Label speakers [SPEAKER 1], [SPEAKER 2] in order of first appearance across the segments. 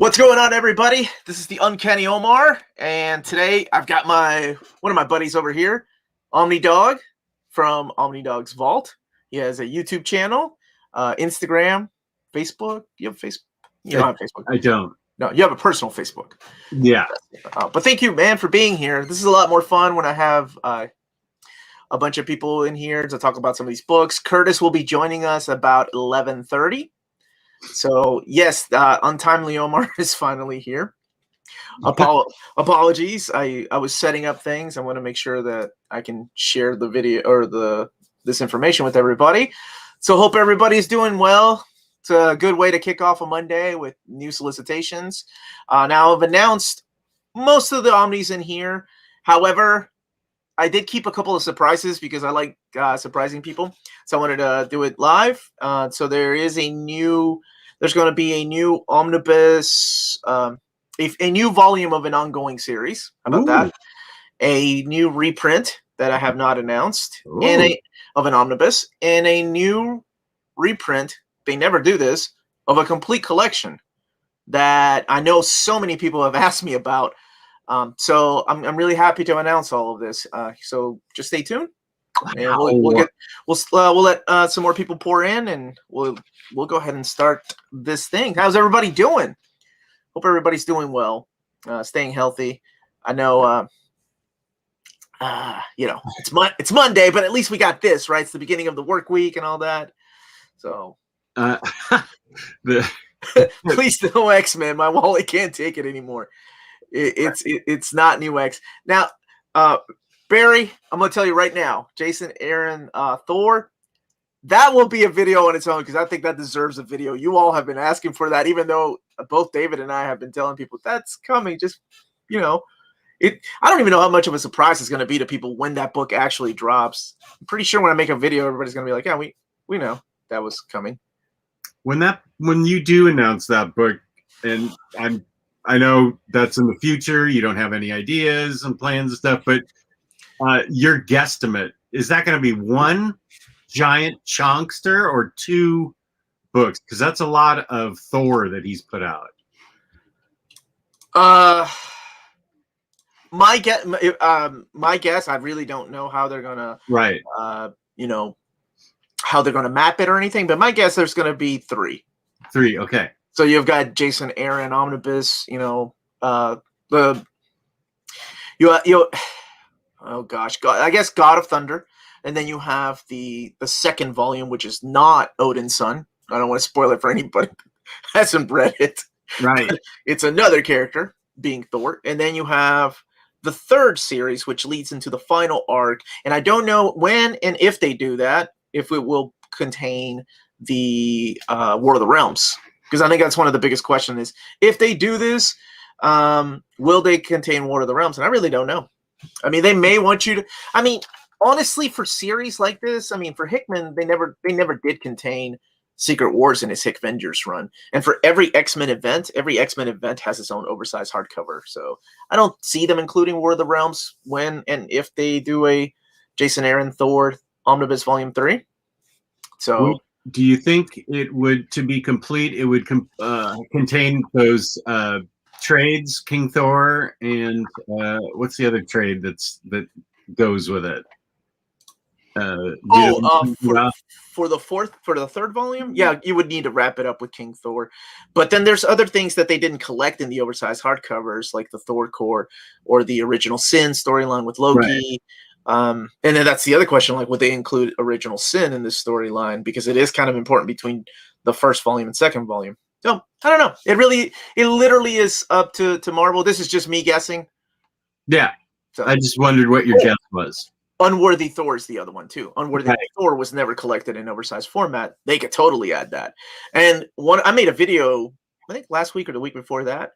[SPEAKER 1] What's going on, everybody? This is the Uncanny Omar, and today I've got one of my buddies over here, OmniDog from OmniDog's Vault. He has a YouTube channel, Instagram, Facebook. You have Facebook? You don't have Facebook.
[SPEAKER 2] I don't.
[SPEAKER 1] No, you have a personal Facebook.
[SPEAKER 2] Yeah.
[SPEAKER 1] But thank you, man, for being here. This is a lot more fun when I have a bunch of people in here to talk about some of these books. Curtis will be joining us about 11:30. So yes, Untimely Omar is finally here. Apologies. I was setting up things. I want to make sure that I can share the video or this information with everybody. So hope everybody's doing well. It's a good way to kick off a Monday with new solicitations. Now I've announced most of the Omnis in here. However, I did keep a couple of surprises because I like surprising people. So I wanted to do it live. So there's going to be a new omnibus, a new volume of an ongoing series. How about that? A new reprint that I have not announced of an omnibus, and a new reprint, they never do this, of a complete collection that I know so many people have asked me about. So I'm really happy to announce all of this. So just stay tuned, and we'll let some more people pour in, and we'll go ahead and start this thing. How's everybody doing? Hope everybody's doing well, staying healthy. I know, it's Monday, but at least we got this, right? It's the beginning of the work week and all that. So, please no X-Men. My wallet can't take it anymore. It's not new X. Now, Barry, I'm going to tell you right now, Jason, Aaron, Thor, that will be a video on its own because I think that deserves a video. You all have been asking for that, even though both David and I have been telling people that's coming. Just, I don't even know how much of a surprise it's going to be to people when that book actually drops. I'm pretty sure when I make a video, everybody's going to be like, yeah, we know that was coming.
[SPEAKER 2] When you do announce that book, and I know that's in the future, you don't have any ideas and plans and stuff, but your guesstimate, is that going to be one giant chunkster or two books? Because that's a lot of Thor that he's put out.
[SPEAKER 1] My guess, I really don't know how they're gonna how they're gonna map it or anything, but my guess there's gonna be three.
[SPEAKER 2] Okay.
[SPEAKER 1] So you've got Jason Aaron Omnibus, oh gosh, I guess God of Thunder, and then you have the second volume, which is not Odin's son. I don't want to spoil it for anybody that hasn't read it.
[SPEAKER 2] Right.
[SPEAKER 1] It's another character being Thor, and then you have the third series, which leads into the final arc, and I don't know when and if they do that, if it will contain the War of the Realms. Because I think that's one of the biggest questions is, if they do this, will they contain War of the Realms? And I really don't know. I mean, they may want you to. I mean, honestly, for series like this, I mean, for Hickman, they never did contain Secret Wars in his Hickvengers run. And for every X-Men event has its own oversized hardcover. So I don't see them including War of the Realms when and if they do a Jason Aaron Thor Omnibus Volume 3. So.
[SPEAKER 2] Do you think it would, to be complete, it would contain those trades, King Thor, and what's the other trade that goes with it?
[SPEAKER 1] For the third volume, yeah, you would need to wrap it up with King Thor. But then there's other things that they didn't collect in the oversized hardcovers, like the Thor Core or the Original Sin storyline with Loki. Right. And then that's the other question, like, would they include Original Sin in this storyline? Because it is kind of important between the first volume and second volume. So I don't know. It literally is up to Marvel. This is just me guessing.
[SPEAKER 2] Yeah.
[SPEAKER 1] So,
[SPEAKER 2] I just wondered what your guess was.
[SPEAKER 1] Unworthy Thor is the other one too. Unworthy Thor was never collected in oversized format. They could totally add that. And I made a video, I think last week or the week before that,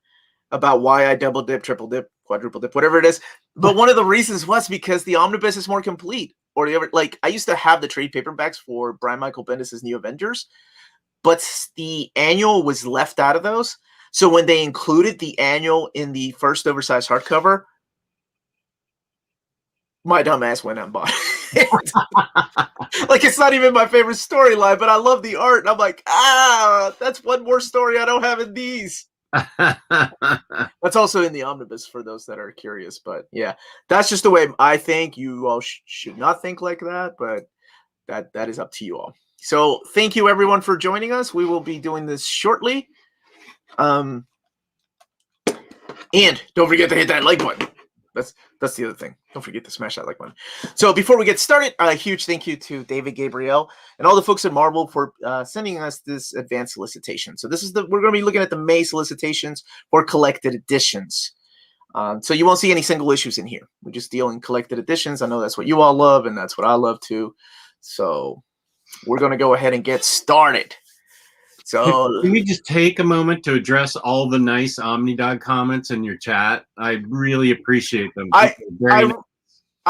[SPEAKER 1] about why I double dip, triple dip, quadruple dip, whatever it is. But one of the reasons was because the omnibus is more complete. Or I used to have the trade paperbacks for Brian Michael Bendis' New Avengers, but the annual was left out of those. So when they included the annual in the first oversized hardcover, my dumb ass went out and bought it. Like, it's not even my favorite storyline, but I love the art. And I'm like, that's one more story I don't have in these. That's also in the omnibus for those that are curious. But yeah, that's just the way I think. You all should not think like that, but that is up to you all. So thank you everyone for joining us. We will be doing this shortly. And don't forget to hit that like button. That's the other thing. Don't forget to smash that like button. So before we get started, a huge thank you to David Gabriel and all the folks at Marvel for sending us this advanced solicitation. So we're going to be looking at the May solicitations for collected editions. So you won't see any single issues in here. We're just dealing collected editions. I know that's what you all love, and that's what I love too. So we're going to go ahead and get started. So
[SPEAKER 2] can you just take a moment to address all the nice OmniDog comments in your chat? I really appreciate them.
[SPEAKER 1] I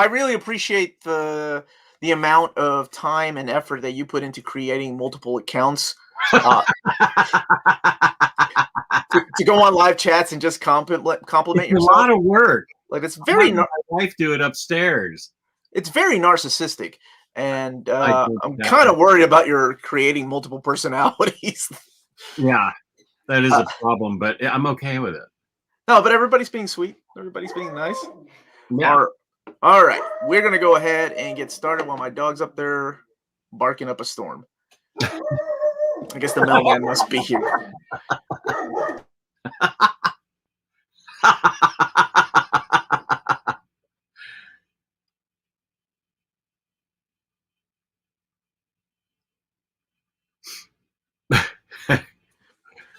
[SPEAKER 1] really appreciate the amount of time and effort that you put into creating multiple accounts to go on live chats and just compliment
[SPEAKER 2] it's
[SPEAKER 1] yourself.
[SPEAKER 2] A lot of work.
[SPEAKER 1] Like it's very.
[SPEAKER 2] My wife do it upstairs.
[SPEAKER 1] It's very narcissistic. And I'm kind of worried about your creating multiple personalities.
[SPEAKER 2] Yeah, that is a problem, but I'm okay with it.
[SPEAKER 1] No, but everybody's being sweet. Everybody's being nice.
[SPEAKER 2] Yeah.
[SPEAKER 1] All right. We're going to go ahead and get started while my dog's up there barking up a storm. I guess the mailman must be here.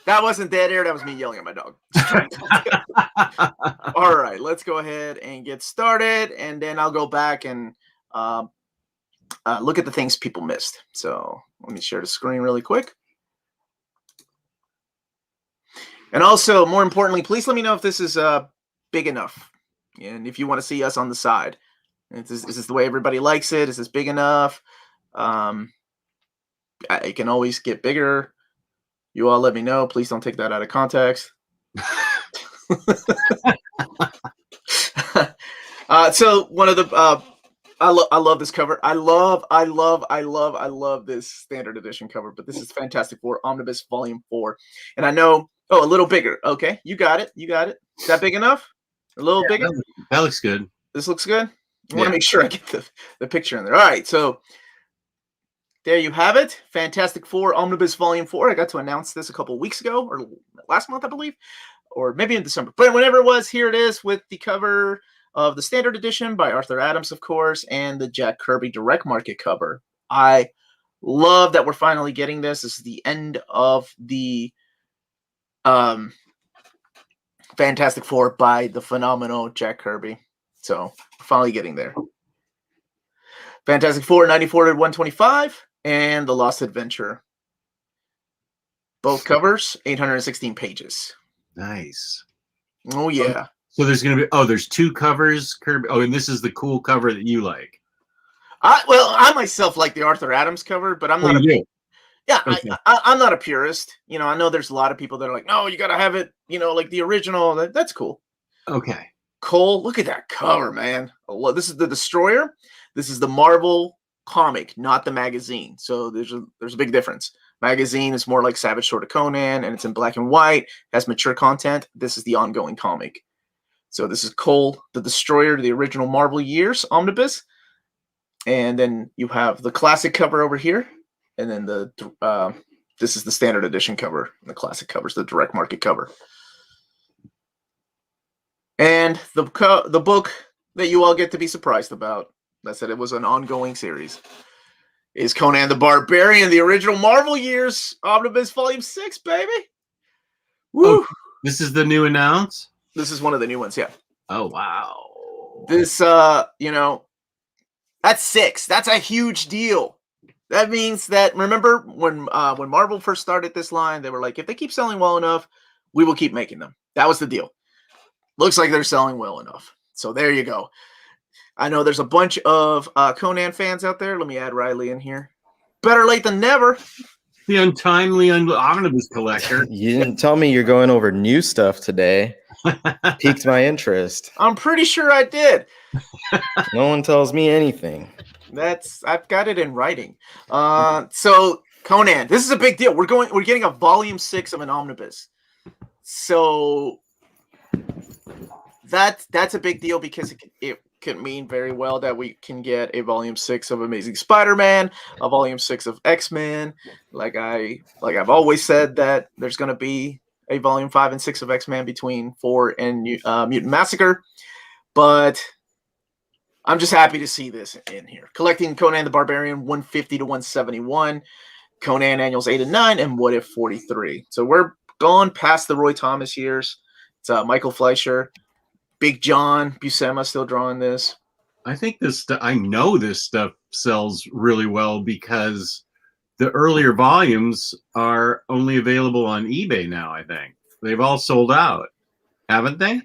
[SPEAKER 1] That wasn't dead air. That was me yelling at my dog. All right, let's go ahead and get started, and then I'll go back and look at the things people missed. So let me share the screen really quick. And also, more importantly, please let me know if this is big enough, and if you want to see us on the side. Is this the way everybody likes it? Is this big enough? It can always get bigger. You all let me know. Please don't take that out of context. So one of the I love this cover. I love this standard edition cover. But this is Fantastic Four Omnibus Volume 4, and I know. Oh, a little bigger. Okay, you got it. Is that big enough? A little bigger.
[SPEAKER 2] That looks good.
[SPEAKER 1] This looks good. I want to make sure I get the picture in there. All right, so. There you have it. Fantastic Four Omnibus Volume 4. I got to announce this a couple of weeks ago, or last month, I believe, or maybe in December. But whenever it was, here it is with the cover of the Standard Edition by Arthur Adams, of course, and the Jack Kirby Direct Market cover. I love that we're finally getting this. This is the end of the Fantastic Four by the phenomenal Jack Kirby. So we're finally getting there. Fantastic Four 94 to 125. And The Lost Adventure. Both covers, 816 pages.
[SPEAKER 2] Nice.
[SPEAKER 1] Oh, yeah.
[SPEAKER 2] So there's going to be, there's two covers, Kirby. Oh, and this is the cool cover that you like.
[SPEAKER 1] I myself like the Arthur Adams cover, but I'm not
[SPEAKER 2] Okay.
[SPEAKER 1] I'm not a purist. You know, I know there's a lot of people that are like, no, you got to have it, like the original. That's cool.
[SPEAKER 2] Okay.
[SPEAKER 1] Cole, look at that cover, man. This is the Destroyer. This is the Marvel comic, not the magazine. So there's a big difference. Magazine is more like Savage Sword of Conan, and it's in black and white, has mature content. This is the ongoing comic. So this is Cole the Destroyer, the original Marvel Years Omnibus. And then you have the classic cover over here. And then this is the standard edition cover. The classic cover is the direct market cover. And the book that you all get to be surprised about, that said it was an ongoing series, is Conan the Barbarian, the original Marvel Years Omnibus Volume 6, baby. Woo!
[SPEAKER 2] Oh, this is the new announce?
[SPEAKER 1] This is one of the new ones, yeah.
[SPEAKER 2] Oh, wow.
[SPEAKER 1] This, that's 6. That's a huge deal. That means that, remember when Marvel first started this line, they were like, if they keep selling well enough, we will keep making them. That was the deal. Looks like they're selling well enough. So there you go. I know there's a bunch of Conan fans out there. Let me add Riley in here. Better late than never.
[SPEAKER 2] The untimely omnibus collector.
[SPEAKER 3] You didn't tell me you're going over new stuff today. Piqued my interest.
[SPEAKER 1] I'm pretty sure I did.
[SPEAKER 3] No one tells me anything.
[SPEAKER 1] I've got it in writing. So Conan, this is a big deal. We're getting a volume 6 of an omnibus. So that's a big deal because it could mean very well that we can get a volume 6 of Amazing Spider-Man, a volume 6 of X-Men. Like I've always said that there's going to be a volume 5 and 6 of X-Men between 4 and Mutant Massacre, but I'm just happy to see this in here. Collecting Conan the Barbarian 150 to 171, Conan Annuals 8 and 9, and What If 43. So we're gone past the Roy Thomas years. It's Michael Fleischer, Big John Buscema still drawing this.
[SPEAKER 2] I think I know this stuff sells really well because the earlier volumes are only available on eBay now. I think they've all sold out, haven't they?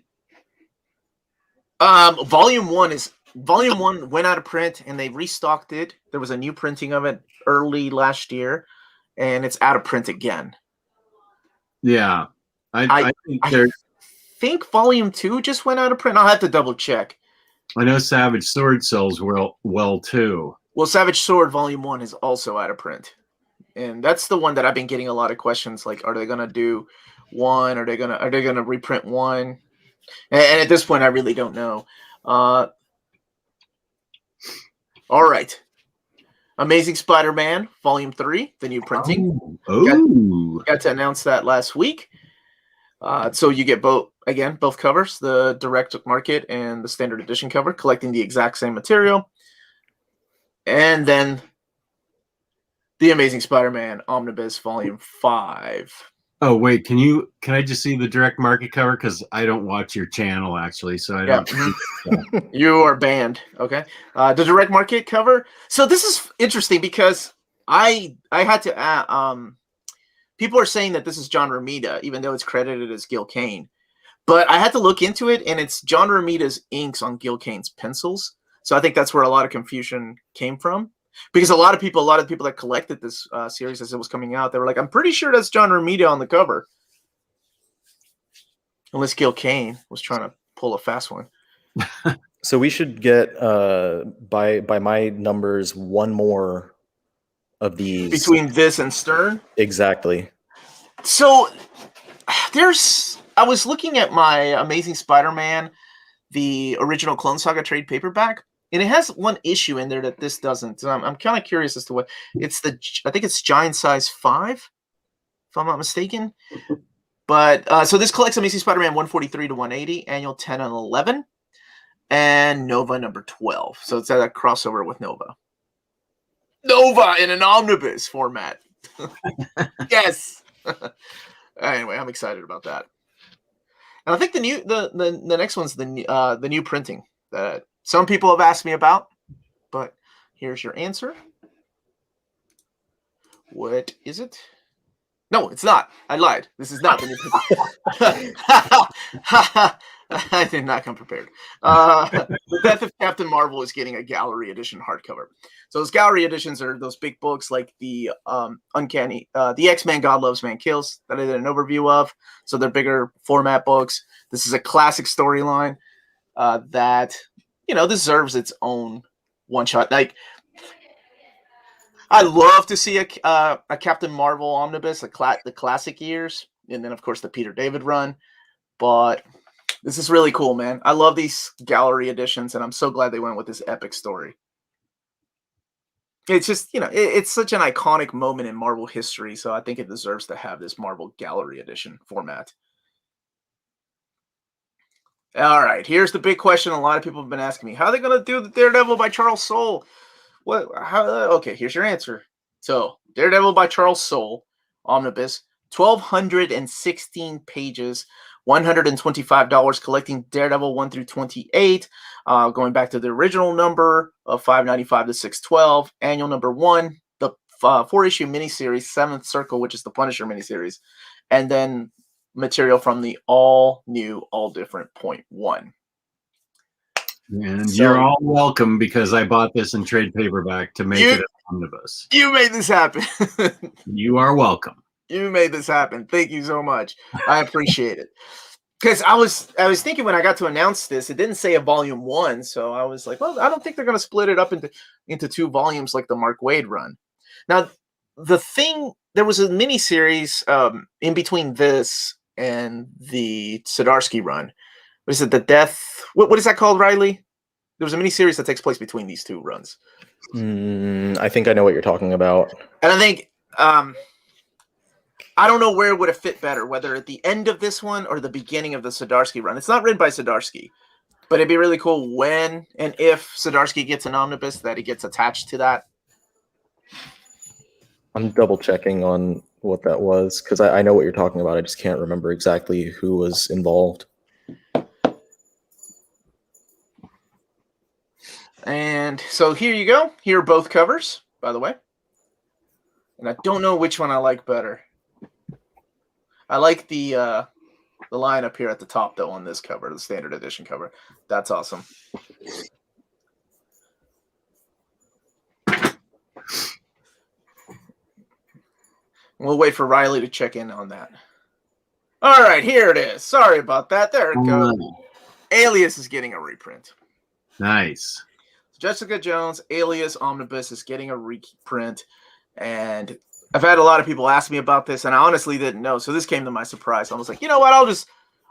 [SPEAKER 1] Volume 1 went out of print and they restocked it. There was a new printing of it early last year, and it's out of print again.
[SPEAKER 2] Yeah, I
[SPEAKER 1] think volume 2 just went out of print. I'll have to double check.
[SPEAKER 2] I know Savage Sword sells well too.
[SPEAKER 1] Well, Savage Sword volume 1 is also out of print, and that's the one that I've been getting a lot of questions. Like, are they gonna do 1? Are they gonna reprint 1? And at this point, I really don't know. All right. Amazing Spider-Man Volume 3, the new printing. Got to announce that last week. So you get both covers, the direct market and the standard edition cover, collecting the exact same material. And then the Amazing Spider-Man Omnibus Volume 5.
[SPEAKER 2] Oh, wait, can I just see the direct market cover? Because I don't watch your channel, actually, so I don't.
[SPEAKER 1] You are banned. Okay. The direct market cover. So this is interesting because I had to people are saying that this is John Romita, even though it's credited as Gil Kane. But I had to look into it, and it's John Romita's inks on Gil Kane's pencils. So I think that's where a lot of confusion came from. Because a lot of people that collected this series as it was coming out, they were like, I'm pretty sure that's John Romita on the cover. Unless Gil Kane was trying to pull a fast one.
[SPEAKER 3] So we should get, by my numbers, one more of these.
[SPEAKER 1] Between this and Stern?
[SPEAKER 3] Exactly.
[SPEAKER 1] So I was looking at my Amazing Spider-Man, the original Clone Saga trade paperback. And it has one issue in there that this doesn't. So I'm kind of curious as to what it's. I think it's Giant Size 5, if I'm not mistaken. But so this collects Amazing Spider-Man 143 to 180, Annual 10 and 11, and Nova number 12. So it's a crossover with Nova. Nova in an omnibus format. Yes. Anyway, I'm excited about that. And I think the next one's the new printing that some people have asked me about, but here's your answer. What is it? No, it's not. I lied. This is not the new printing. I did not come prepared. The Death of Captain Marvel is getting a gallery edition hardcover. So those gallery editions are those big books like the Uncanny, the X-Men God Loves, Man Kills that I did an overview of. So they're bigger format books. This is a classic storyline that deserves its own one shot. Like, I love to see a Captain Marvel omnibus, the classic years, and then of course the Peter David run. But this is really cool, man. I love these gallery editions, and I'm so glad they went with this epic story. It's just, it's such an iconic moment in Marvel history, so I think it deserves to have this Marvel gallery edition format. All right, here's the big question a lot of people have been asking me. How are they going to do the Daredevil by Charles Soule? Okay, here's your answer. So, Daredevil by Charles Soule, omnibus, 1,216 pages, $125, collecting Daredevil 1 through 28, going back to the original number of 595 to 612, annual number 1, the 4-issue miniseries, Seventh Circle, which is the Punisher miniseries, and then material from the all new, all different .1.
[SPEAKER 2] And you're all welcome because I bought this in trade paperback to make it an omnibus.
[SPEAKER 1] You made this happen.
[SPEAKER 2] You are welcome.
[SPEAKER 1] You made this happen. Thank you so much. I appreciate it. Because I was thinking when I got to announce this, it didn't say a volume 1, so I was like, well, I don't think they're going to split it up into 2 volumes like the Mark Waid run. Now, there was a mini series in between this and the Zdarsky run. What is it? The Death. What is that called, Riley? There was a miniseries that takes place between these two runs.
[SPEAKER 3] I think I know what you're talking about.
[SPEAKER 1] And I think I don't know where it would have fit better, whether at the end of this one or the beginning of the Zdarsky run. It's not written by Zdarsky, but it'd be really cool when and if Zdarsky gets an omnibus that he gets attached to that.
[SPEAKER 3] I'm double checking on what that was because I know what you're talking about. I just can't remember exactly who was involved.
[SPEAKER 1] And so here you go. Here are both covers, by the way. And I don't know which one I like better. I like the line up here at the top, though, on this cover, the standard edition cover. That's awesome. We'll wait for Riley to check in on that. All right, here it is. Sorry about that. There it goes. Alias is getting a reprint.
[SPEAKER 2] Nice.
[SPEAKER 1] Jessica Jones, Alias Omnibus is getting a reprint. And I've had a lot of people ask me about this, and I honestly didn't know. So this came to my surprise. I was like, you know what?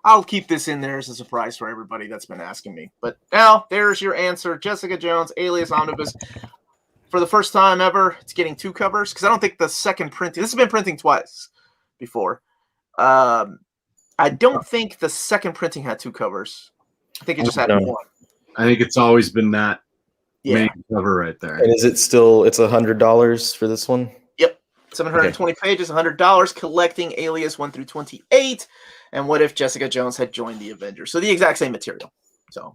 [SPEAKER 1] I'll keep this in there as a surprise for everybody that's been asking me. But now there's your answer. Jessica Jones, Alias Omnibus. For the first time ever, it's getting 2 covers. Because I don't think the second printing, this has been printing twice before. I don't think the second printing had 2 covers. I think it just had 1.
[SPEAKER 2] I think it's always been that main cover right there.
[SPEAKER 3] And is it still, it's $100 for this one?
[SPEAKER 1] Yep. 720 pages, $100, collecting Alias 1 through 28. And what if Jessica Jones had joined the Avengers? So the exact same material. So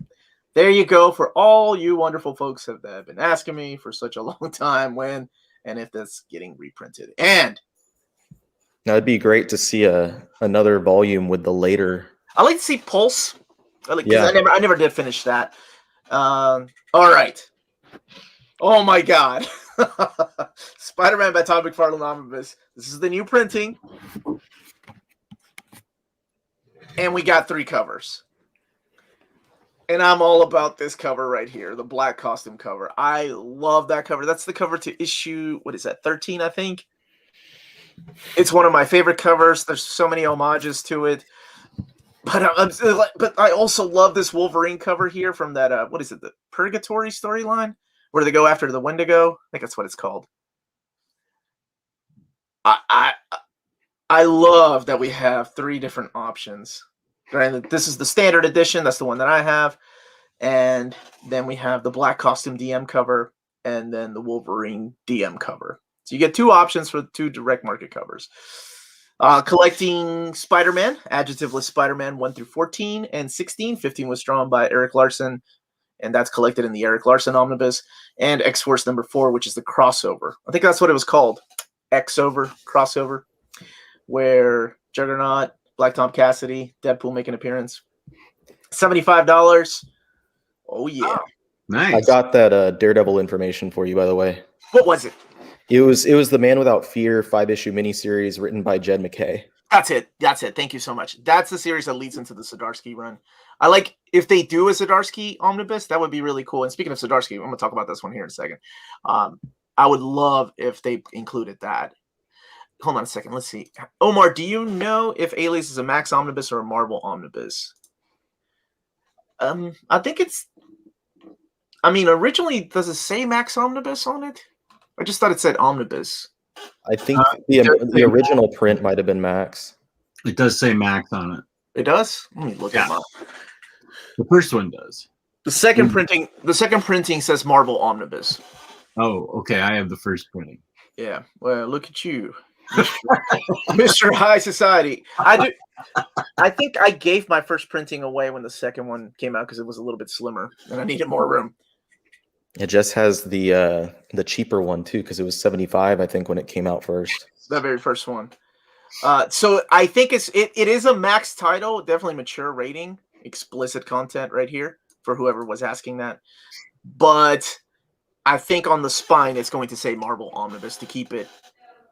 [SPEAKER 1] there you go for all you wonderful folks that have been asking me for such a long time when and if that's getting reprinted. And
[SPEAKER 3] now it'd be great to see another volume with the later.
[SPEAKER 1] I like to see Pulse. I never did finish that. All right. Oh my God. Spider-Man by Todd McFarlane Omnibus. This is the new printing. And we got 3 covers. And I'm all about this cover right here, the black costume cover. I love that cover. That's the cover to issue, 13, I think? It's one of my favorite covers. There's so many homages to it. But I also love this Wolverine cover here from that, the Purgatory storyline? Where they go after the Wendigo? I think that's what it's called. I love that we have 3 different options. Right? This is the standard edition. That's the one that I have. And then we have the black costume DM cover and then the Wolverine DM cover. So you get 2 options for 2 direct market covers. Collecting Spider-Man, adjectiveless Spider-Man 1 through 14 and 16. 15 was drawn by Eric Larson, and that's collected in the Eric Larson Omnibus. And X-Force number 4, which is the crossover. I think that's what it was called. X-Over, crossover, where Juggernaut, Black Tom Cassidy, Deadpool make an appearance. $75. Oh, yeah.
[SPEAKER 2] Oh, nice.
[SPEAKER 3] I got that Daredevil information for you, by the way.
[SPEAKER 1] What was it?
[SPEAKER 3] It was the Man Without Fear 5-issue miniseries written by Jed McKay.
[SPEAKER 1] That's it. Thank you so much. That's the series that leads into the Zdarsky run. I like if they do a Zdarsky omnibus, that would be really cool. And speaking of Zdarsky, I'm going to talk about this one here in a second. I would love if they included that. Hold on a second. Let's see. Omar, do you know if Alias is a Max omnibus or a Marvel omnibus? I think it's. I mean, originally, does it say Max omnibus on it? I just thought it said omnibus.
[SPEAKER 3] I think the original print might have been Max.
[SPEAKER 2] It does say Max on it.
[SPEAKER 1] It does? Let me look it up.
[SPEAKER 2] The first one does.
[SPEAKER 1] The second printing says Marvel omnibus.
[SPEAKER 2] Oh, okay. I have the first printing.
[SPEAKER 1] Yeah. Well, look at you, Mr. High Society. I think I gave my first printing away when the second one came out because it was a little bit slimmer and I needed more room.
[SPEAKER 3] It just has the cheaper one too because it was $75, I think, when it came out first.
[SPEAKER 1] The very first one. So I think it is a Max title, definitely mature rating, explicit content right here for whoever was asking that. But I think on the spine it's going to say Marvel Omnibus to keep it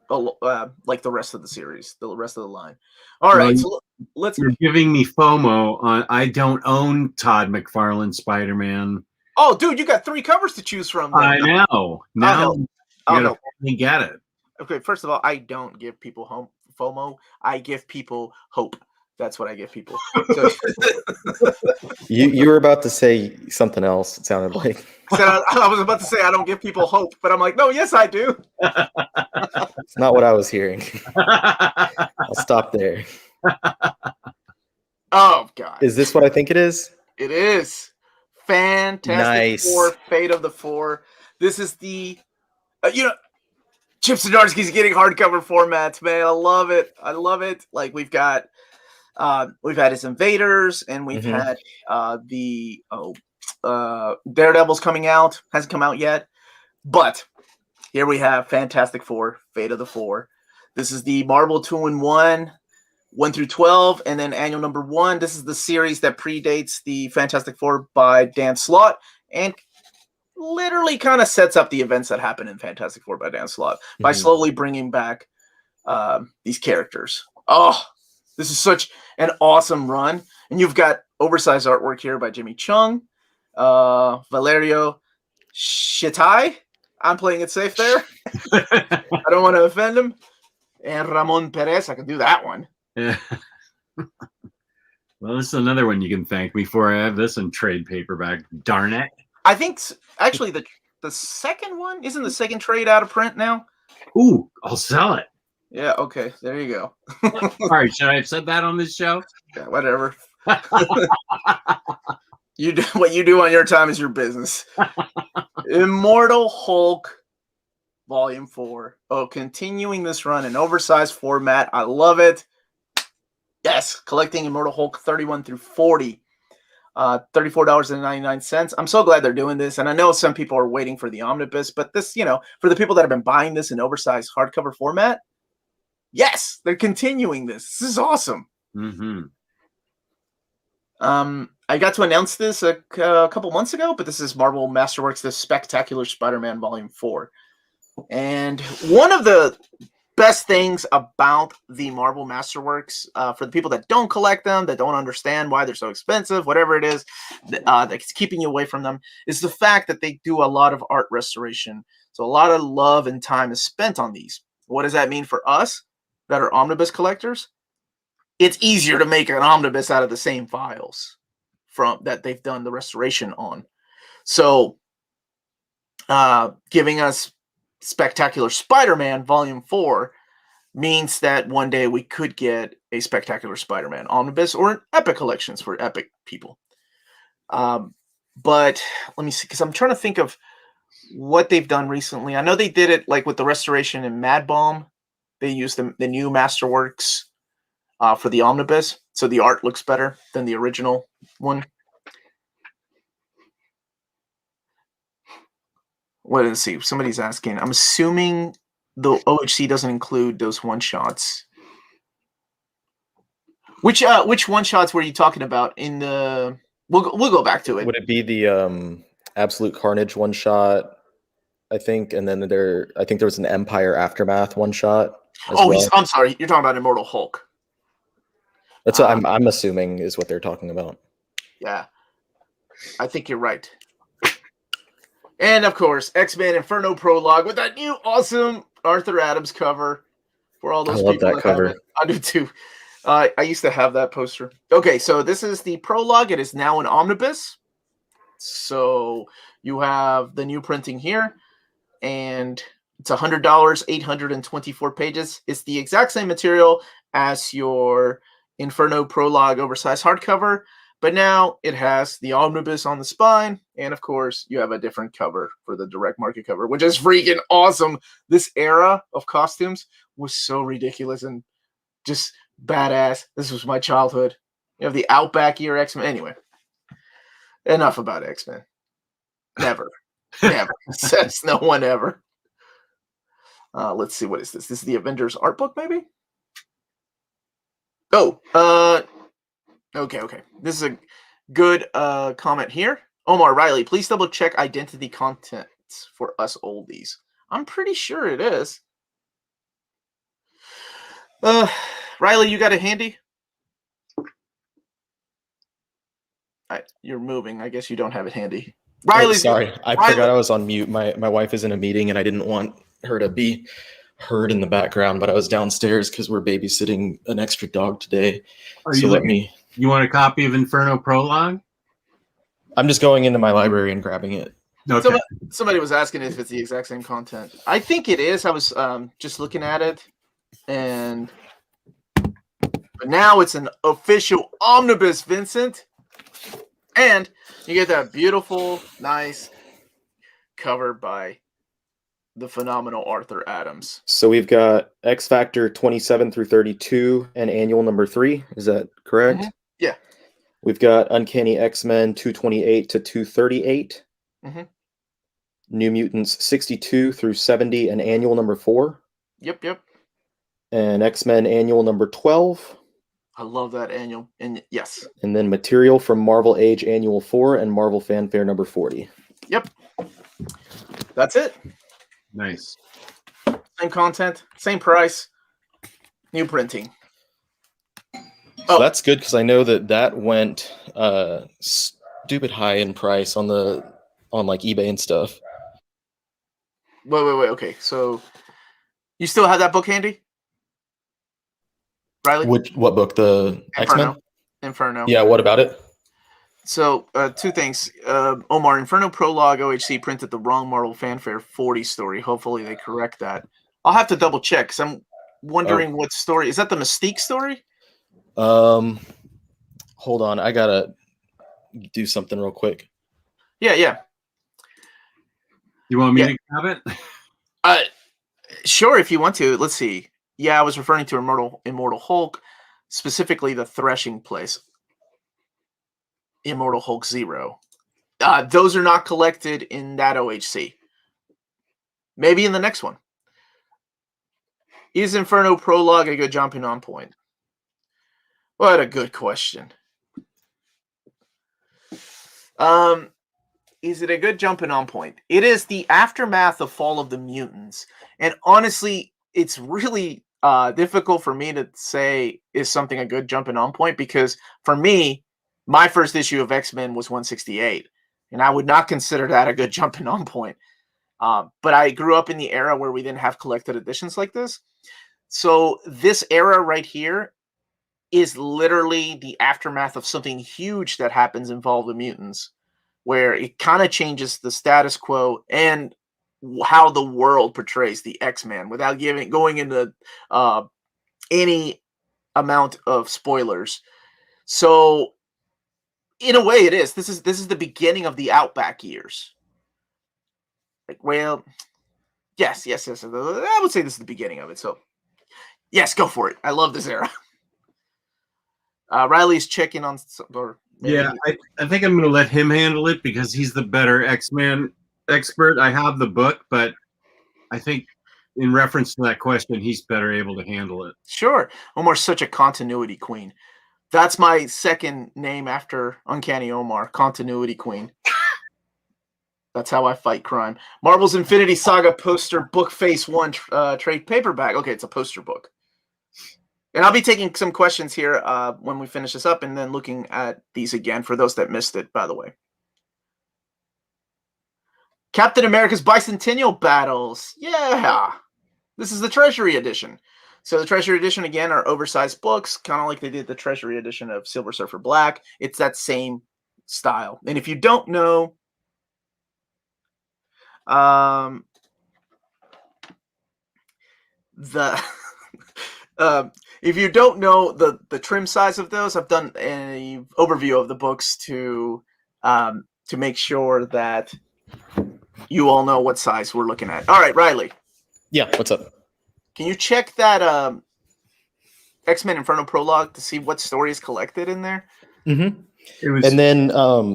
[SPEAKER 1] like the rest of the series, the rest of the line. All right, so let's.
[SPEAKER 2] You're giving me FOMO on. I don't own Todd McFarlane Spider-Man.
[SPEAKER 1] Oh, dude, you got 3 covers to choose from. Then.
[SPEAKER 2] I know. Now you gotta get it.
[SPEAKER 1] Okay, first of all, I don't give people FOMO. I give people hope. That's what I give people. So,
[SPEAKER 3] You were about to say something else. It sounded like
[SPEAKER 1] I was about to say I don't give people hope, but I'm like, no, yes, I do.
[SPEAKER 3] it's not what I was hearing. I'll stop there.
[SPEAKER 1] Oh God,
[SPEAKER 3] Is this what I think it is?
[SPEAKER 1] it is Fantastic
[SPEAKER 3] Nice.
[SPEAKER 1] Four: Fate of the Four. This is the Chip Zdarsky's getting hardcover formats, man. I love it. I love it. Like we've had his Invaders, and we've had Daredevil's coming out. Hasn't come out yet, but here we have Fantastic Four: Fate of the Four. This is the Marvel 2-in-1, 1 through 12, and then annual number 1. This is the series that predates the Fantastic Four by Dan Slott, and literally kind of sets up the events that happen in Fantastic Four by Dan Slott by slowly bringing back these characters. Oh, this is such an awesome run. And you've got oversized artwork here by Jimmy Chung, Valerio Shitai. I'm playing it safe there. I don't want to offend him. And Ramon Perez. I can do that one.
[SPEAKER 2] Yeah. Well, this is another one you can thank me for. I have this in trade paperback. Darn it.
[SPEAKER 1] I think actually the second one, isn't the second trade out of print now?
[SPEAKER 2] Ooh, I'll sell it.
[SPEAKER 1] Yeah, okay. There you go.
[SPEAKER 2] All right, should I have said that on this show?
[SPEAKER 1] Yeah, whatever. You do what you do on your time is your business. Immortal Hulk Volume 4. Oh, continuing this run in oversized format. I love it. Yes, collecting Immortal Hulk 31 through 40. $34.99. I'm so glad they're doing this. And I know some people are waiting for the omnibus, but this, for the people that have been buying this in oversized hardcover format, yes, they're continuing this. This is awesome.
[SPEAKER 2] Mm-hmm.
[SPEAKER 1] I got to announce this a couple months ago, but this is Marvel Masterworks, the Spectacular Spider-Man Volume 4. And one of the best things about the Marvel Masterworks, for the people that don't collect them, that don't understand why they're so expensive, whatever it is that's keeping you away from them, is the fact that they do a lot of art restoration. So a lot of love and time is spent on these. What does that mean for us that are omnibus collectors? It's easier to make an omnibus out of the same files from that they've done the restoration on. So giving us Spectacular Spider-Man Volume 4 means that one day we could get a Spectacular Spider-Man omnibus or an Epic Collections for Epic people. But let me see, because I'm trying to think of what they've done recently. I know they did it like with the restoration in Mad Bomb. They used the new Masterworks for the omnibus, so the art looks better than the original one. Well, let's see. Somebody's asking. I'm assuming the OHC doesn't include those one-shots. Which one-shots were you talking about in the... We'll go back to it.
[SPEAKER 3] Would it be the Absolute Carnage one-shot, I think? And then I think there was an Empire Aftermath one-shot as well.
[SPEAKER 1] I'm sorry. You're talking about Immortal Hulk.
[SPEAKER 3] That's what I'm assuming is what they're talking about.
[SPEAKER 1] Yeah. I think you're right. And, of course, X-Men Inferno Prologue with that new awesome Arthur Adams cover for all those people. I love that cover. I do, too. I used to have that poster. Okay, so this is the prologue. It is now an omnibus. So you have the new printing here. And it's $100, 824 pages. It's the exact same material as your Inferno Prologue oversized hardcover. But now it has the omnibus on the spine, and of course, you have a different cover for the direct market cover, which is freaking awesome. This era of costumes was so ridiculous and just badass. This was my childhood. You have the Outback year X-Men. Anyway, enough about X-Men. Never. Never. Says no one ever. Let's see, what is this? This is the Avengers art book, maybe? Oh, Okay. This is a good comment here. Omar Riley, please double check identity contents for us oldies. I'm pretty sure it is. Riley, you got it handy? You're moving. I guess you don't have it handy. Riley,
[SPEAKER 3] sorry, I forgot I was on mute. My wife is in a meeting, and I didn't want her to be heard in the background, but I was downstairs because we're babysitting an extra dog today.
[SPEAKER 2] Are
[SPEAKER 3] So
[SPEAKER 2] you want a copy of Inferno Prologue?
[SPEAKER 3] I'm just going into my library and grabbing it.
[SPEAKER 2] Okay.
[SPEAKER 1] Somebody was asking if it's the exact same content. I think it is. I was just looking at it, but now it's an official omnibus, Vincent, and you get that beautiful, nice cover by the phenomenal Arthur Adams.
[SPEAKER 3] So we've got X Factor 27 through 32 and annual number 3. Is that correct?
[SPEAKER 1] Mm-hmm. Yeah.
[SPEAKER 3] We've got Uncanny X-Men 228 to 238.
[SPEAKER 1] Mm-hmm.
[SPEAKER 3] New Mutants 62 through 70 and annual number 4.
[SPEAKER 1] Yep.
[SPEAKER 3] And X-Men annual number 12.
[SPEAKER 1] I love that annual. And yes.
[SPEAKER 3] And then material from Marvel Age annual 4 and Marvel Fanfare number 40.
[SPEAKER 1] Yep. That's it.
[SPEAKER 2] Nice.
[SPEAKER 1] Same content, same price, new printing.
[SPEAKER 3] So that's good because I know that went stupid high in price on like eBay and stuff.
[SPEAKER 1] Wait. Okay, so you still have that book handy, Riley?
[SPEAKER 3] What book? The X-Men?
[SPEAKER 1] Inferno.
[SPEAKER 3] Yeah. What about it?
[SPEAKER 1] So, two things. Omar, Inferno Prologue OHC printed the wrong Marvel Fanfare 40 story. Hopefully they correct that. I'll have to double check because I'm wondering what story. Is that the Mystique story?
[SPEAKER 3] Hold on. I gotta do something real quick.
[SPEAKER 1] Yeah.
[SPEAKER 2] You want me to have it?
[SPEAKER 1] Sure, if you want to. Let's see. Yeah, I was referring to Immortal Hulk, specifically the Threshing Place. Immortal Hulk 0. Those are not collected in that OHC. Maybe in the next one. Is Inferno Prologue a good jumping on point? What a good question. Is it a good jumping on point? It is the aftermath of Fall of the Mutants. And honestly, it's really difficult for me to say is something a good jumping on point because for me, my first issue of X-Men was 168, and I would not consider that a good jumping on point. But I grew up in the era where we didn't have collected editions like this. So this era right here is literally the aftermath of something huge that happens in Fall of the Mutants, where it kind of changes the status quo and how the world portrays the X-Men without going into any amount of spoilers. So in a way, it is. This is the beginning of the Outback years. Like, well, yes. I would say this is the beginning of it. So, yes, go for it. I love this era. Riley's checking on.
[SPEAKER 2] Yeah, I think I'm going to let him handle it because he's the better X-Men expert. I have the book, but I think in reference to that question, he's better able to handle it.
[SPEAKER 1] Sure. Omar's such a continuity queen. That's my second name after Uncanny Omar, Continuity Queen. That's how I fight crime. Marvel's Infinity Saga poster book face 1 trade paperback. Okay, it's a poster book. And I'll be taking some questions here when we finish this up and then looking at these again for those that missed it, by the way. Captain America's Bicentennial Battles. Yeah. This is the Treasury Edition. So the Treasury Edition, again, are oversized books, kind of like they did the Treasury Edition of Silver Surfer Black. It's that same style. And if you don't know, if you don't know the trim size of those, I've done an overview of the books to make sure that you all know what size we're looking at. All right, Riley.
[SPEAKER 3] Yeah, what's up?
[SPEAKER 1] Can you check that X-Men Inferno Prologue to see what story is collected in there?
[SPEAKER 3] Mm-hmm. And then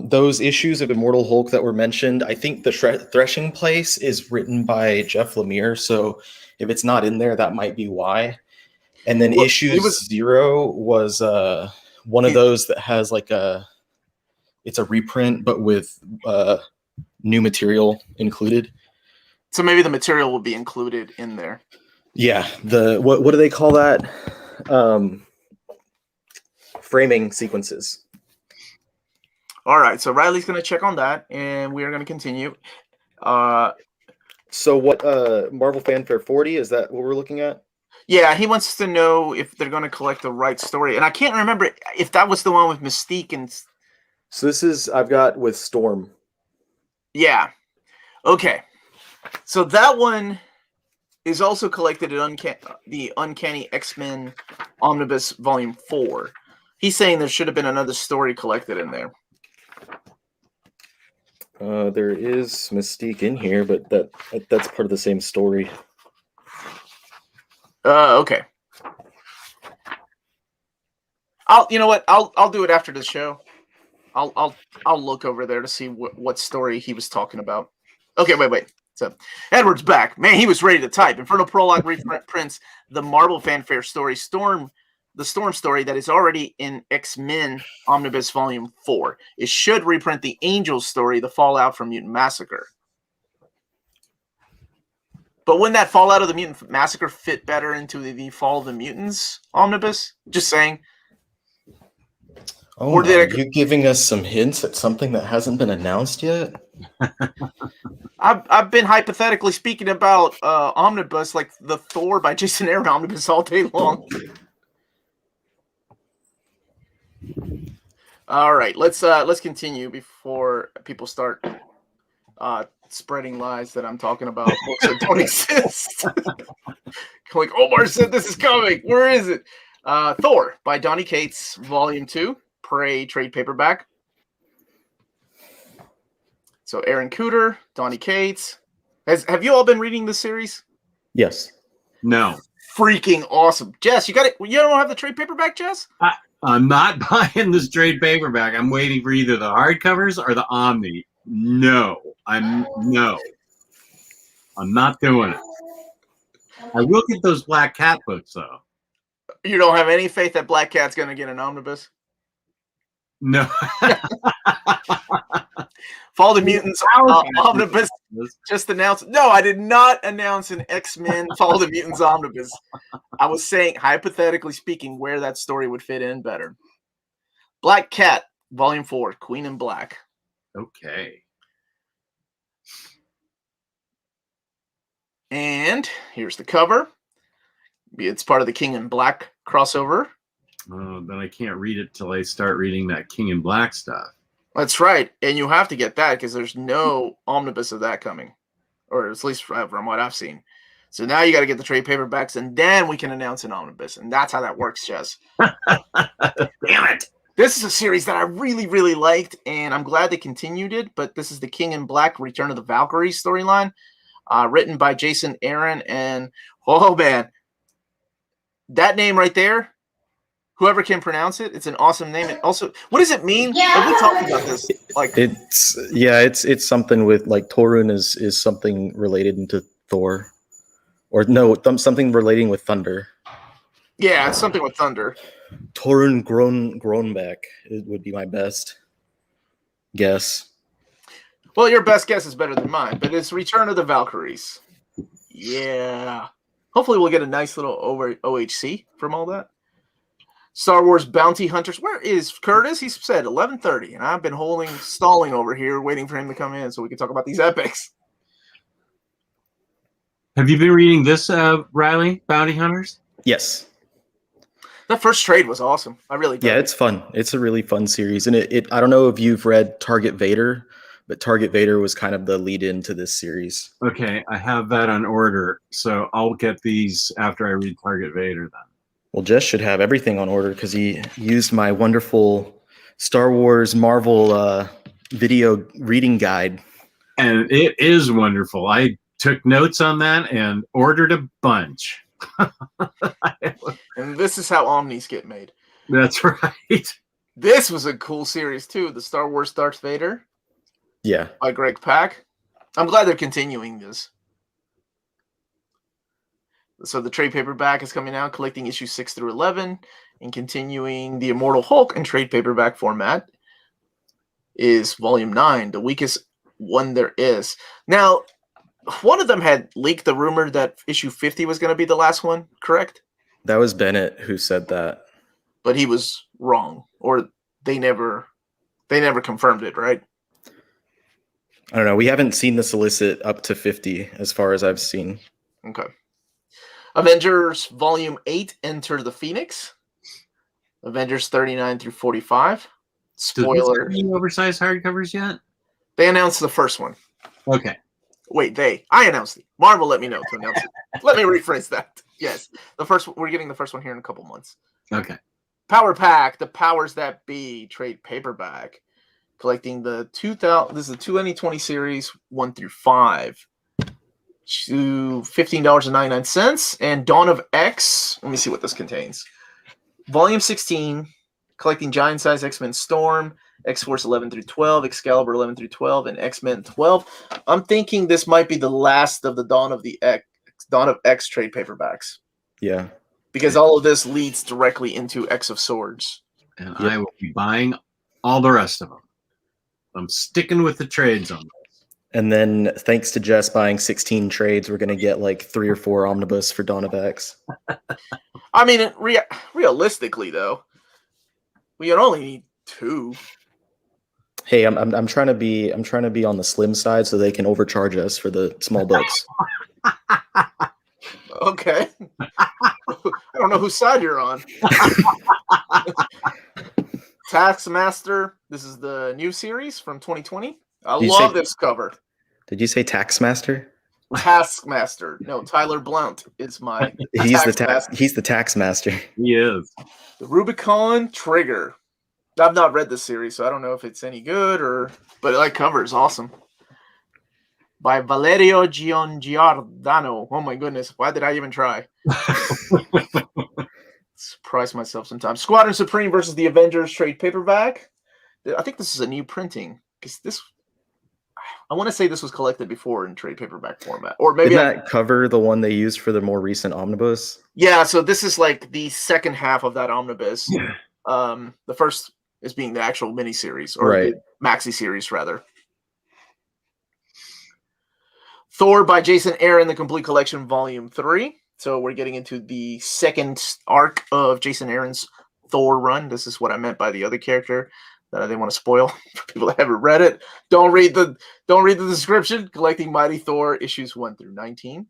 [SPEAKER 3] those issues of Immortal Hulk that were mentioned, I think the Threshing Place is written by Jeff Lemire, so if it's not in there, that might be why. And then issue 0 was one of those that has like it's a reprint, but with new material included.
[SPEAKER 1] So maybe the material will be included in there.
[SPEAKER 3] Yeah, what do they call that? Framing sequences.
[SPEAKER 1] All right, so Riley's going to check on that, and we are going to continue.
[SPEAKER 3] So what? Marvel Fanfare 40, is that what we're looking at?
[SPEAKER 1] Yeah, he wants to know if they're going to collect the right story, and I can't remember if that was the one with Mystique and.
[SPEAKER 3] So this is I've got with Storm.
[SPEAKER 1] Yeah. Okay. So that one is also collected at the Uncanny X-Men Omnibus Volume 4. He's saying there should have been another story collected in there.
[SPEAKER 3] There is Mystique in here, but that's part of the same story.
[SPEAKER 1] Okay. You know what? I'll do it after the show. I'll look over there to see what story he was talking about. Okay, wait. So Edward's back. Man, he was ready to type. Inferno Prologue reprints the Marvel Fanfare story the Storm story that is already in X-Men Omnibus Volume 4. It should reprint the Angel story, the Fallout from Mutant Massacre. But wouldn't that Fallout of the Mutant Massacre fit better into the Fall of the Mutants Omnibus? Just saying.
[SPEAKER 3] Oh, are you giving us some hints at something that hasn't been announced yet?
[SPEAKER 1] I've been hypothetically speaking about Omnibus, like the Thor by Jason Aaron Omnibus all day long. All right, let's continue before people start spreading lies that I'm talking about books that don't exist. Like Omar said, this is coming. Where is it? Thor by Donny Cates, Volume 2, Prey trade paperback. So Aaron Cooter, Donny Cates. Have you all been reading this series?
[SPEAKER 3] Yes.
[SPEAKER 2] No.
[SPEAKER 1] Freaking awesome. Jess, you got it. You don't have the trade paperback, Jess?
[SPEAKER 2] I'm not buying this trade paperback. I'm waiting for either the hardcovers or the Omni. No. I'm not doing it. I will get those Black Cat books though.
[SPEAKER 1] You don't have any faith that Black Cat's going to get an omnibus?
[SPEAKER 2] No.
[SPEAKER 1] Fall of the Mutants omnibus just announced. No, I did not announce an X-Men Fall of the Mutants omnibus. I was saying, hypothetically speaking, where that story would fit in better. Black Cat, Volume 4, Queen in Black.
[SPEAKER 2] Okay.
[SPEAKER 1] And here's the cover. It's part of the King in Black crossover.
[SPEAKER 2] Then I can't read it till I start reading that King in Black stuff.
[SPEAKER 1] That's right. And you have to get that because there's no omnibus of that coming. Or at least from what I've seen. So now you got to get the trade paperbacks and then we can announce an omnibus. And that's how that works, Jess.
[SPEAKER 2] Damn it.
[SPEAKER 1] This is a series that I really, really liked. And I'm glad they continued it. But this is the King in Black Return of the Valkyries storyline. Written by Jason Aaron. And, oh, man. That name right there. Whoever can pronounce it, it's an awesome name. And also, what does it mean? Yeah. We talked about this. Like,
[SPEAKER 3] it's something with like Torun is something related into Thor, or no, something relating with thunder.
[SPEAKER 1] Yeah, it's something with thunder.
[SPEAKER 3] Torun Groenbeck would be my best guess.
[SPEAKER 1] Well, your best guess is better than mine, but it's Return of the Valkyries. Yeah. Hopefully, we'll get a nice little OHC from all that. Star Wars Bounty Hunters. Where is Curtis? He said 11:30, and I've been stalling over here, waiting for him to come in so we can talk about these epics.
[SPEAKER 2] Have you been reading this, Riley? Bounty Hunters?
[SPEAKER 3] Yes.
[SPEAKER 1] That first trade was awesome. I really did.
[SPEAKER 3] Yeah, it's fun. It's a really fun series, and it I don't know if you've read Target Vader, but Target Vader was kind of the lead-in to this series.
[SPEAKER 2] Okay, I have that on order, so I'll get these after I read Target Vader then.
[SPEAKER 3] Well, Jess should have everything on order because he used my wonderful Star Wars Marvel video reading guide.
[SPEAKER 2] And it is wonderful. I took notes on that and ordered a bunch.
[SPEAKER 1] And this is how Omnis get made.
[SPEAKER 2] That's right.
[SPEAKER 1] This was a cool series, too. The Star Wars Darth Vader.
[SPEAKER 3] Yeah.
[SPEAKER 1] By Greg Pak. I'm glad they're continuing this. So the trade paperback is coming out, collecting issues 6 through 11, and continuing the Immortal Hulk in trade paperback format is Volume 9, the weakest one there is. Now, one of them had leaked the rumor that issue 50 was going to be the last one, correct?
[SPEAKER 3] That was Bennett who said that.
[SPEAKER 1] But he was wrong, or they never confirmed it, right?
[SPEAKER 3] I don't know. We haven't seen the solicit up to 50 as far as I've seen.
[SPEAKER 1] Okay. Avengers Volume 8, Enter the Phoenix. Avengers 39 through 45. Spoiler.
[SPEAKER 2] Does this have any oversized hardcovers yet?
[SPEAKER 1] They announced the first one.
[SPEAKER 2] Okay.
[SPEAKER 1] Wait, I announced it. Marvel let me know to announce it. Let me rephrase that. Yes. We're getting the first one here in a couple months.
[SPEAKER 2] Okay.
[SPEAKER 1] Power Pack, The Powers That Be, trade paperback. Collecting the 2000. This is the 2020 series 1 through 5. To $15.99. And Dawn of X. Let me see what this contains. Volume 16, collecting Giant Size X-Men Storm, X-Force 11 through 12, Excalibur 11 through 12, and X-Men 12. I'm thinking this might be the last of the Dawn of X trade paperbacks.
[SPEAKER 3] Yeah.
[SPEAKER 1] Because all of this leads directly into X of Swords.
[SPEAKER 2] And I will be buying all the rest of them. I'm sticking with the trades on this.
[SPEAKER 3] And then thanks to Jess buying 16 trades, we're going to get like 3 or 4 omnibus for Dawn of X.
[SPEAKER 1] I mean, realistically, though, we would only need 2.
[SPEAKER 3] Hey, I'm trying to be on the slim side so they can overcharge us for the small books.
[SPEAKER 1] Okay. I don't know whose side you're on. Taskmaster. This is the new series from 2020. I love this cover.
[SPEAKER 3] Did you say Taskmaster?
[SPEAKER 1] Taskmaster. No, Tyler Blount is my.
[SPEAKER 3] He's the Taskmaster.
[SPEAKER 2] He is.
[SPEAKER 1] The Rubicon Trigger. I've not read this series, so I don't know if it's any good but that cover is awesome. By Valerio Giordano. Oh my goodness, why did I even try? Surprise myself sometimes. Squadron Supreme versus the Avengers trade paperback. I think this is a new printing because I want to say this was collected before in trade paperback format, or maybe
[SPEAKER 3] that cover the one they used for the more recent omnibus.
[SPEAKER 1] Yeah, so this is like the second half of that omnibus. The first is being the actual miniseries or the maxi series rather. Thor by Jason Aaron, the complete collection, volume 3. So we're getting into the second arc of Jason Aaron's Thor run. This is what I meant by the other character that I didn't want to spoil for people that haven't read it. Don't read the description. Collecting Mighty Thor issues 1 through 19.